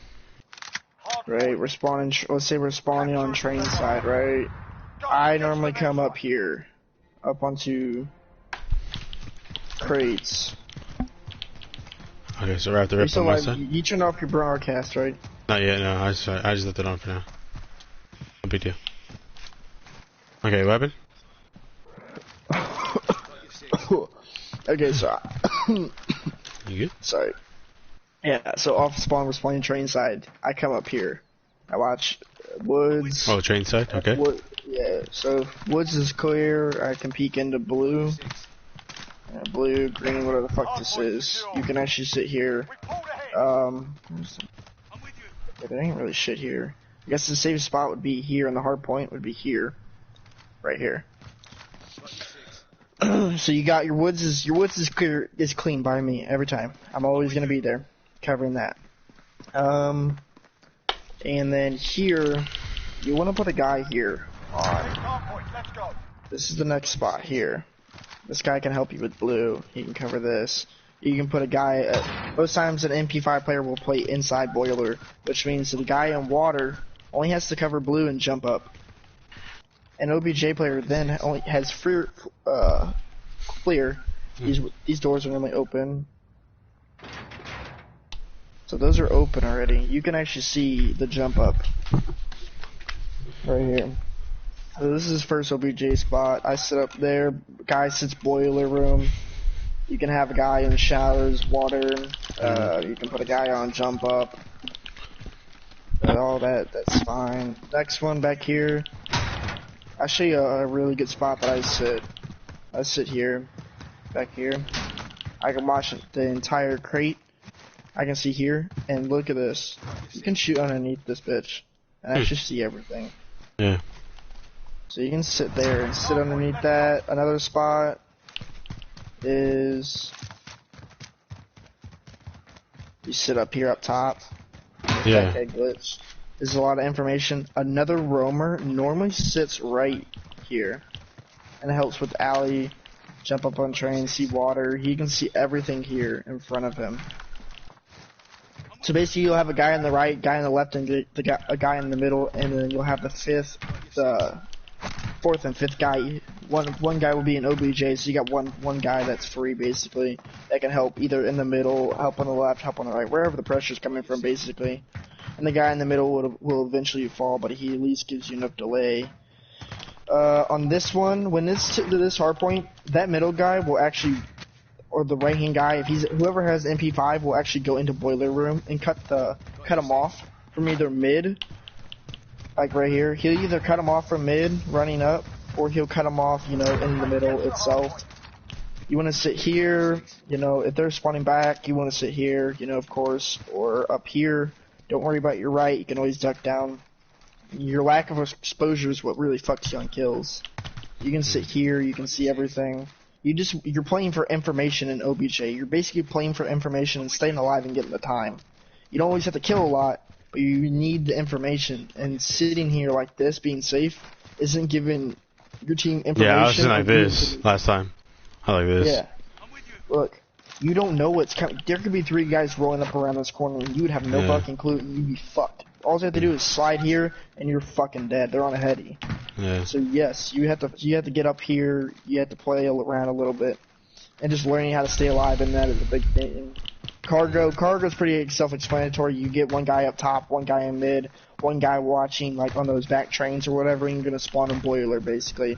Right, we're spawning, let's say we're spawning on train side, right? I normally come up here. Up onto crates. Okay, so we're at the rip So on my like, side? you turned off your broadcast, right? Not yet, no. I just left it on for now. No big deal. Okay, weapon? Okay, so You good? sorry. Yeah, so off spawn, we're spawning train side. I come up here. I watch woods. Oh, train side? Okay. Yeah, so if woods is clear, I can peek into blue. Blue, green, whatever the fuck this is. You can actually sit here. Yeah, there ain't really shit here. I guess the safe spot would be here, and the hard point would be here. Right here. So you got your woods is clear, is clean by me every time. I'm always gonna be there, covering that. And then here, you want to put a guy here on. This is the next spot here. This guy can help you with blue. He can cover this. You can put a guy. Most times an MP5 player will play inside boiler, which means that the guy in water only has to cover blue and jump up. An OBJ player then only has clear. These doors are normally open. So those are open already. You can actually see the jump up. Right here. So this is his first OBJ spot. I sit up there. Guy sits boiler room. You can have a guy in showers, water. You can put a guy on jump up. All that's fine. Next one back here. I'll show you a really good spot that I sit. I sit here, back here. I can watch the entire crate. I can see here, and look at this. You can shoot underneath this bitch, and actually see everything. Yeah. So you can sit there and sit underneath that. Another spot is you sit up here up top. Yeah. Okay, glitch. There's a lot of information. Another roamer normally sits right here, and it helps with alley, jump up on train, see water. He can see everything here in front of him. So basically, you'll have a guy on the right, guy on the left, and a guy in the middle, and then you'll have the fourth and fifth guy. One guy will be an OBJ, so you got one guy that's free basically that can help either in the middle, help on the left, help on the right, wherever the pressure's coming from basically. And the guy in the middle will eventually fall, but he at least gives you enough delay. On this one, when it's to this hard point, that middle guy will actually, or the right hand guy, whoever has MP5 will actually go into boiler room and cut him off from either mid, like right here. He'll either cut him off from mid, running up, or he'll cut him off, in the middle itself. You want to sit here, if they're spawning back, you want to sit here, of course, or up here. Don't worry about your right, you can always duck down. Your lack of exposure is what really fucks you on kills. You can sit here, you can see everything. You're playing for information in OBJ. You're basically playing for information and staying alive and getting the time. You don't always have to kill a lot, but you need the information. And sitting here like this, being safe, isn't giving your team information. Yeah, I was sitting like this last time. I like this. Yeah. Look, You don't know what's coming. There could be 3 guys rolling up around this corner, and you would have no fucking clue, and you'd be fucked. All you have to do is slide here, and you're fucking dead. They're on a heady. Yeah. So yes, you have to get up here. You have to play around a little bit, and just learning how to stay alive. And that is a big thing. Cargo's pretty self-explanatory. You get one guy up top, one guy in mid, one guy watching like on those back trains or whatever, and you're gonna spawn a boiler basically.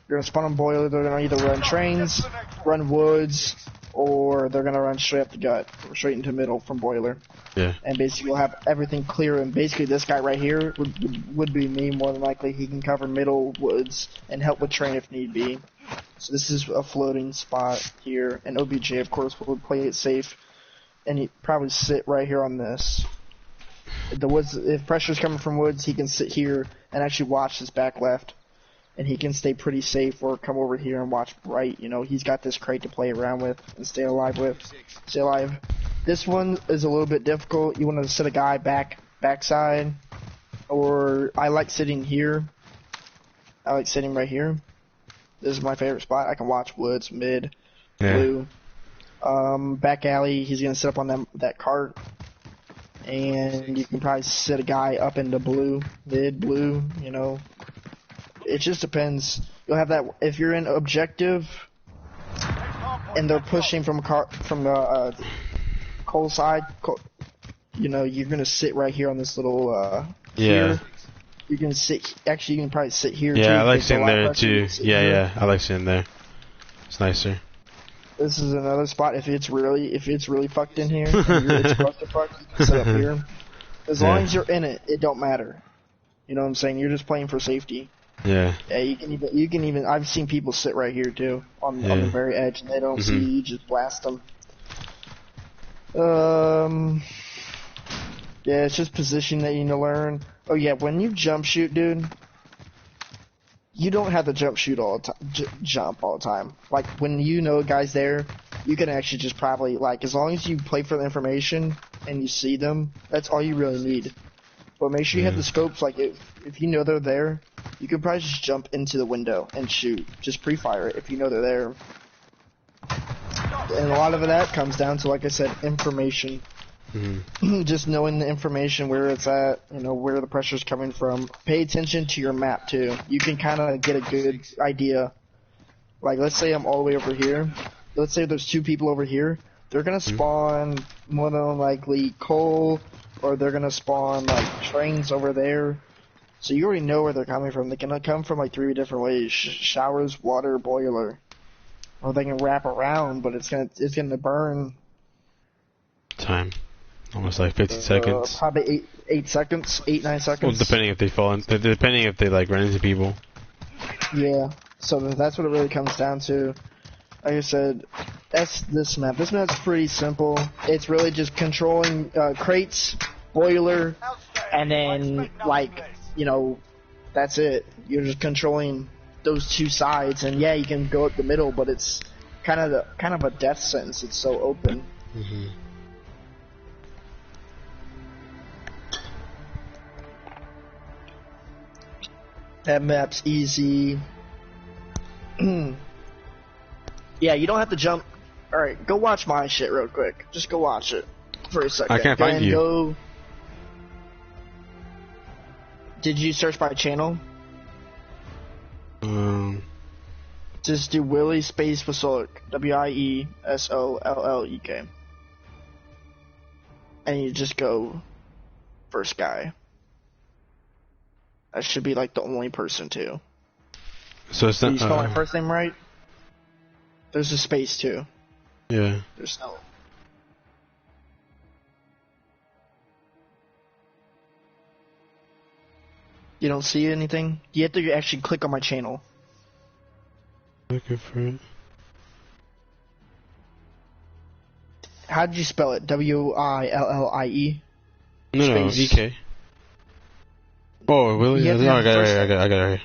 You're gonna spawn a boiler. They're gonna either run trains, run woods, or they're gonna run straight up the gut, or straight into middle from boiler. Yeah. And basically you'll have everything clear. And basically this guy right here would be me more than likely. He can cover middle woods and help with train if need be. So this is a floating spot here, and OBJ of course will play it safe. And he'd probably sit right here on this. The woods, if pressure's coming from woods, he can sit here and actually watch his back left. And he can stay pretty safe or come over here and watch right. You know, he's got this crate to play around with and stay alive with. Stay alive. This one is a little bit difficult. You want to sit a guy backside. Or I like sitting here. I like sitting right here. This is my favorite spot. I can watch woods, mid, blue. Back alley, he's gonna sit up on that cart, and you can probably sit a guy up into blue, mid blue. You know, it just depends. You'll have that if you're in objective, and they're pushing from the coal side. You know, you're gonna sit right here on this little here. You can sit. Actually, you can probably sit here. Yeah, too, I like sitting there too. Yeah, I like sitting there. It's nicer. This is another spot. If it's really fucked in here, and it's clusterfuck, you can sit up here. As long as you're in it, it don't matter. You know what I'm saying? You're just playing for safety. Yeah. Yeah, you can even. I've seen people sit right here too, on the very edge, and they don't see you. You just blast them. Yeah, it's just position that you need to learn. Oh yeah, when you jump shoot, dude. You don't have to jump shoot all the time, jump all the time. Like, when you know a guy's there, you can actually just probably, like, as long as you play for the information and you see them, that's all you really need. But make sure you have the scopes, like, if you know they're there, you can probably just jump into the window and shoot. Just pre-fire it if you know they're there. And a lot of that comes down to, like I said, information. Just knowing the information, where it's at, you know, where the pressure's coming from. Pay attention to your map too. You can kind of get a good idea. Like, let's say I'm all the way over here. Let's say there's 2 people over here. They're gonna spawn more than likely coal, or they're gonna spawn like trains over there. So you already know where they're coming from. They can come from like 3 different ways: showers, water, boiler. Or they can wrap around, but it's gonna burn. Time. Almost like 50 seconds. Probably 8 seconds, 9 seconds. Well, depending if they fall in, depending if they like run into people. Yeah, so that's what it really comes down to. Like I said, that's this map. This map's pretty simple. It's really just controlling crates, boiler, and then like, you know, that's it. You're just controlling those 2 sides, and yeah, you can go up the middle, but it's kind of a death sentence. It's so open. That map's easy. Yeah, you don't have to jump. Alright, go watch my shit real quick. Just go watch it for a second. I can't find you. Did you search by channel? Just do Willie space Wiesollek. Wiesollek. And you just go first guy. That should be like the only person too. So it's not. Did you spell my first name right? There's a space too. Yeah. There's no. You don't see anything? You have to actually click on my channel. Looking for it. How did you spell it? Willie? No, EK. Oh, Willie? No, I got it right here.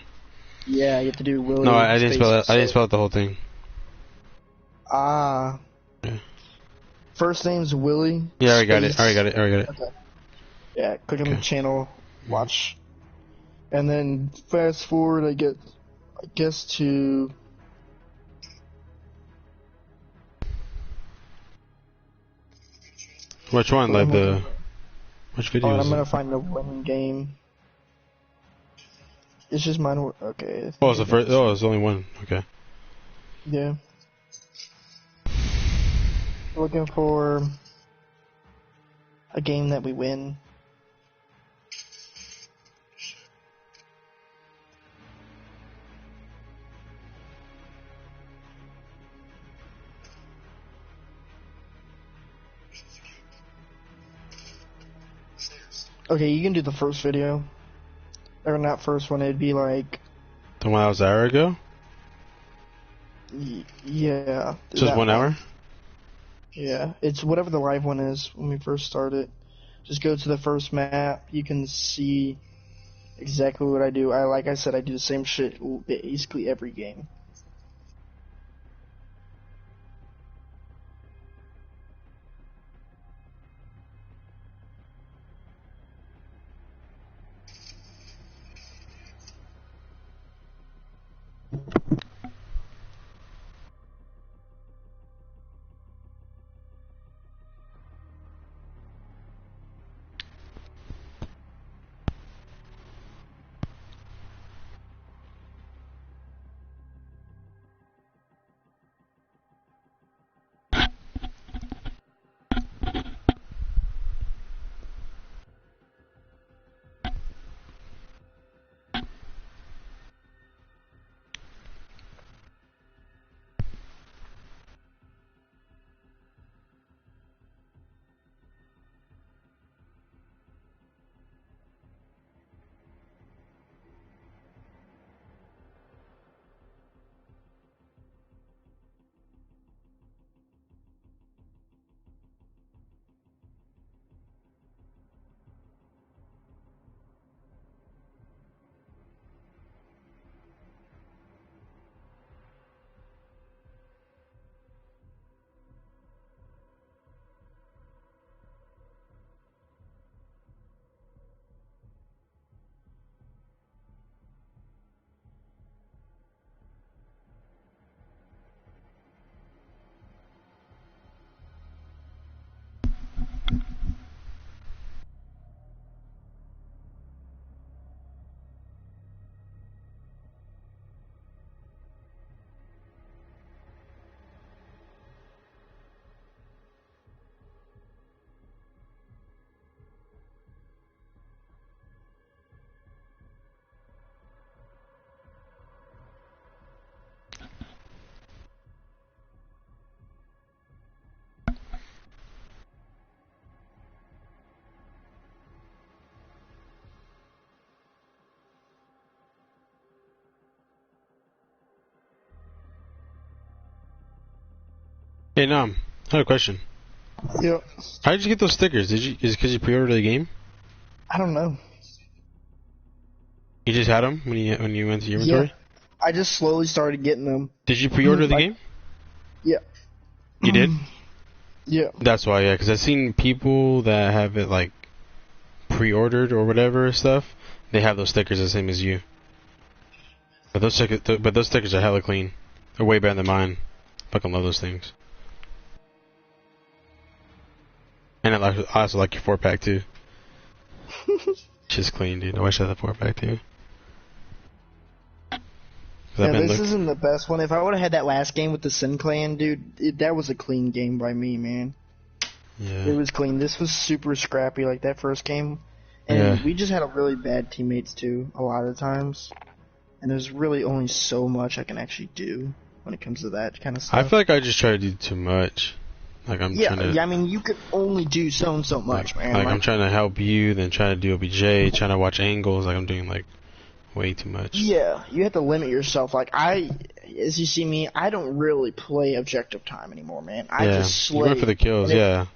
Yeah, you have to do Willie. No, I didn't spell it. I didn't spell it the whole thing. Yeah. First name's Willie. Yeah, I got it. Okay. Yeah, click on the channel, watch. And then fast forward, I guess to Which one? Like the... Which video Oh, and is I'm gonna it? find the winning game. It's just mine. Okay. Oh, it's the first... Oh, it's only one. Okay. Yeah. Looking for a game that we win. Okay, you can do the first video. Or not first one, it'd be like... The one that was an hour ago? Yeah. Just that 1 hour? Yeah, it's whatever the live one is when we first started. Just go to the first map, you can see exactly what I do. Like I said, I do the same shit basically every game. Hey, Nam. I have a question. Yep. How did you get those stickers? Is it because you pre-ordered the game? I don't know. You just had them when you went to your inventory? Yeah. I just slowly started getting them. Did you pre-order the game? Yeah. You did? Yeah. That's why, yeah, because I've seen people that have it, like, pre-ordered or whatever stuff. They have those stickers the same as you. But those stickers are hella clean. They're way better than mine. Fucking love those things. And I also like your 4-pack too. Just clean, dude. I wish I had the 4-pack too. Yeah, this isn't the best one. If I would have had that last game with the Sin Clan, dude, that was a clean game by me, man. Yeah. It was clean. This was super scrappy, like that first game. And we just had a really bad teammates too, a lot of times. And there's really only so much I can actually do when it comes to that kind of stuff. I feel like I just try to do too much. Like I'm trying to. Yeah, I mean, you could only do so and so much, man. Like I'm trying to help you, then trying to do OBJ, trying to watch angles. Like I'm doing like way too much. Yeah, you have to limit yourself. Like as you see me, I don't really play objective time anymore, man. I just slay. You're going for the kills, yeah.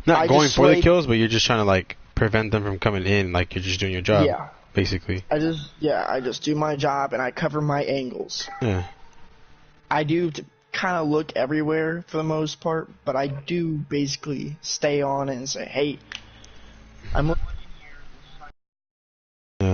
Not going for the kills, but you're just trying to like prevent them from coming in. Like you're just doing your job. Yeah. Basically. I just do my job and I cover my angles. Yeah. I do kind of look everywhere for the most part, but I do basically stay on it and say, hey, I'm looking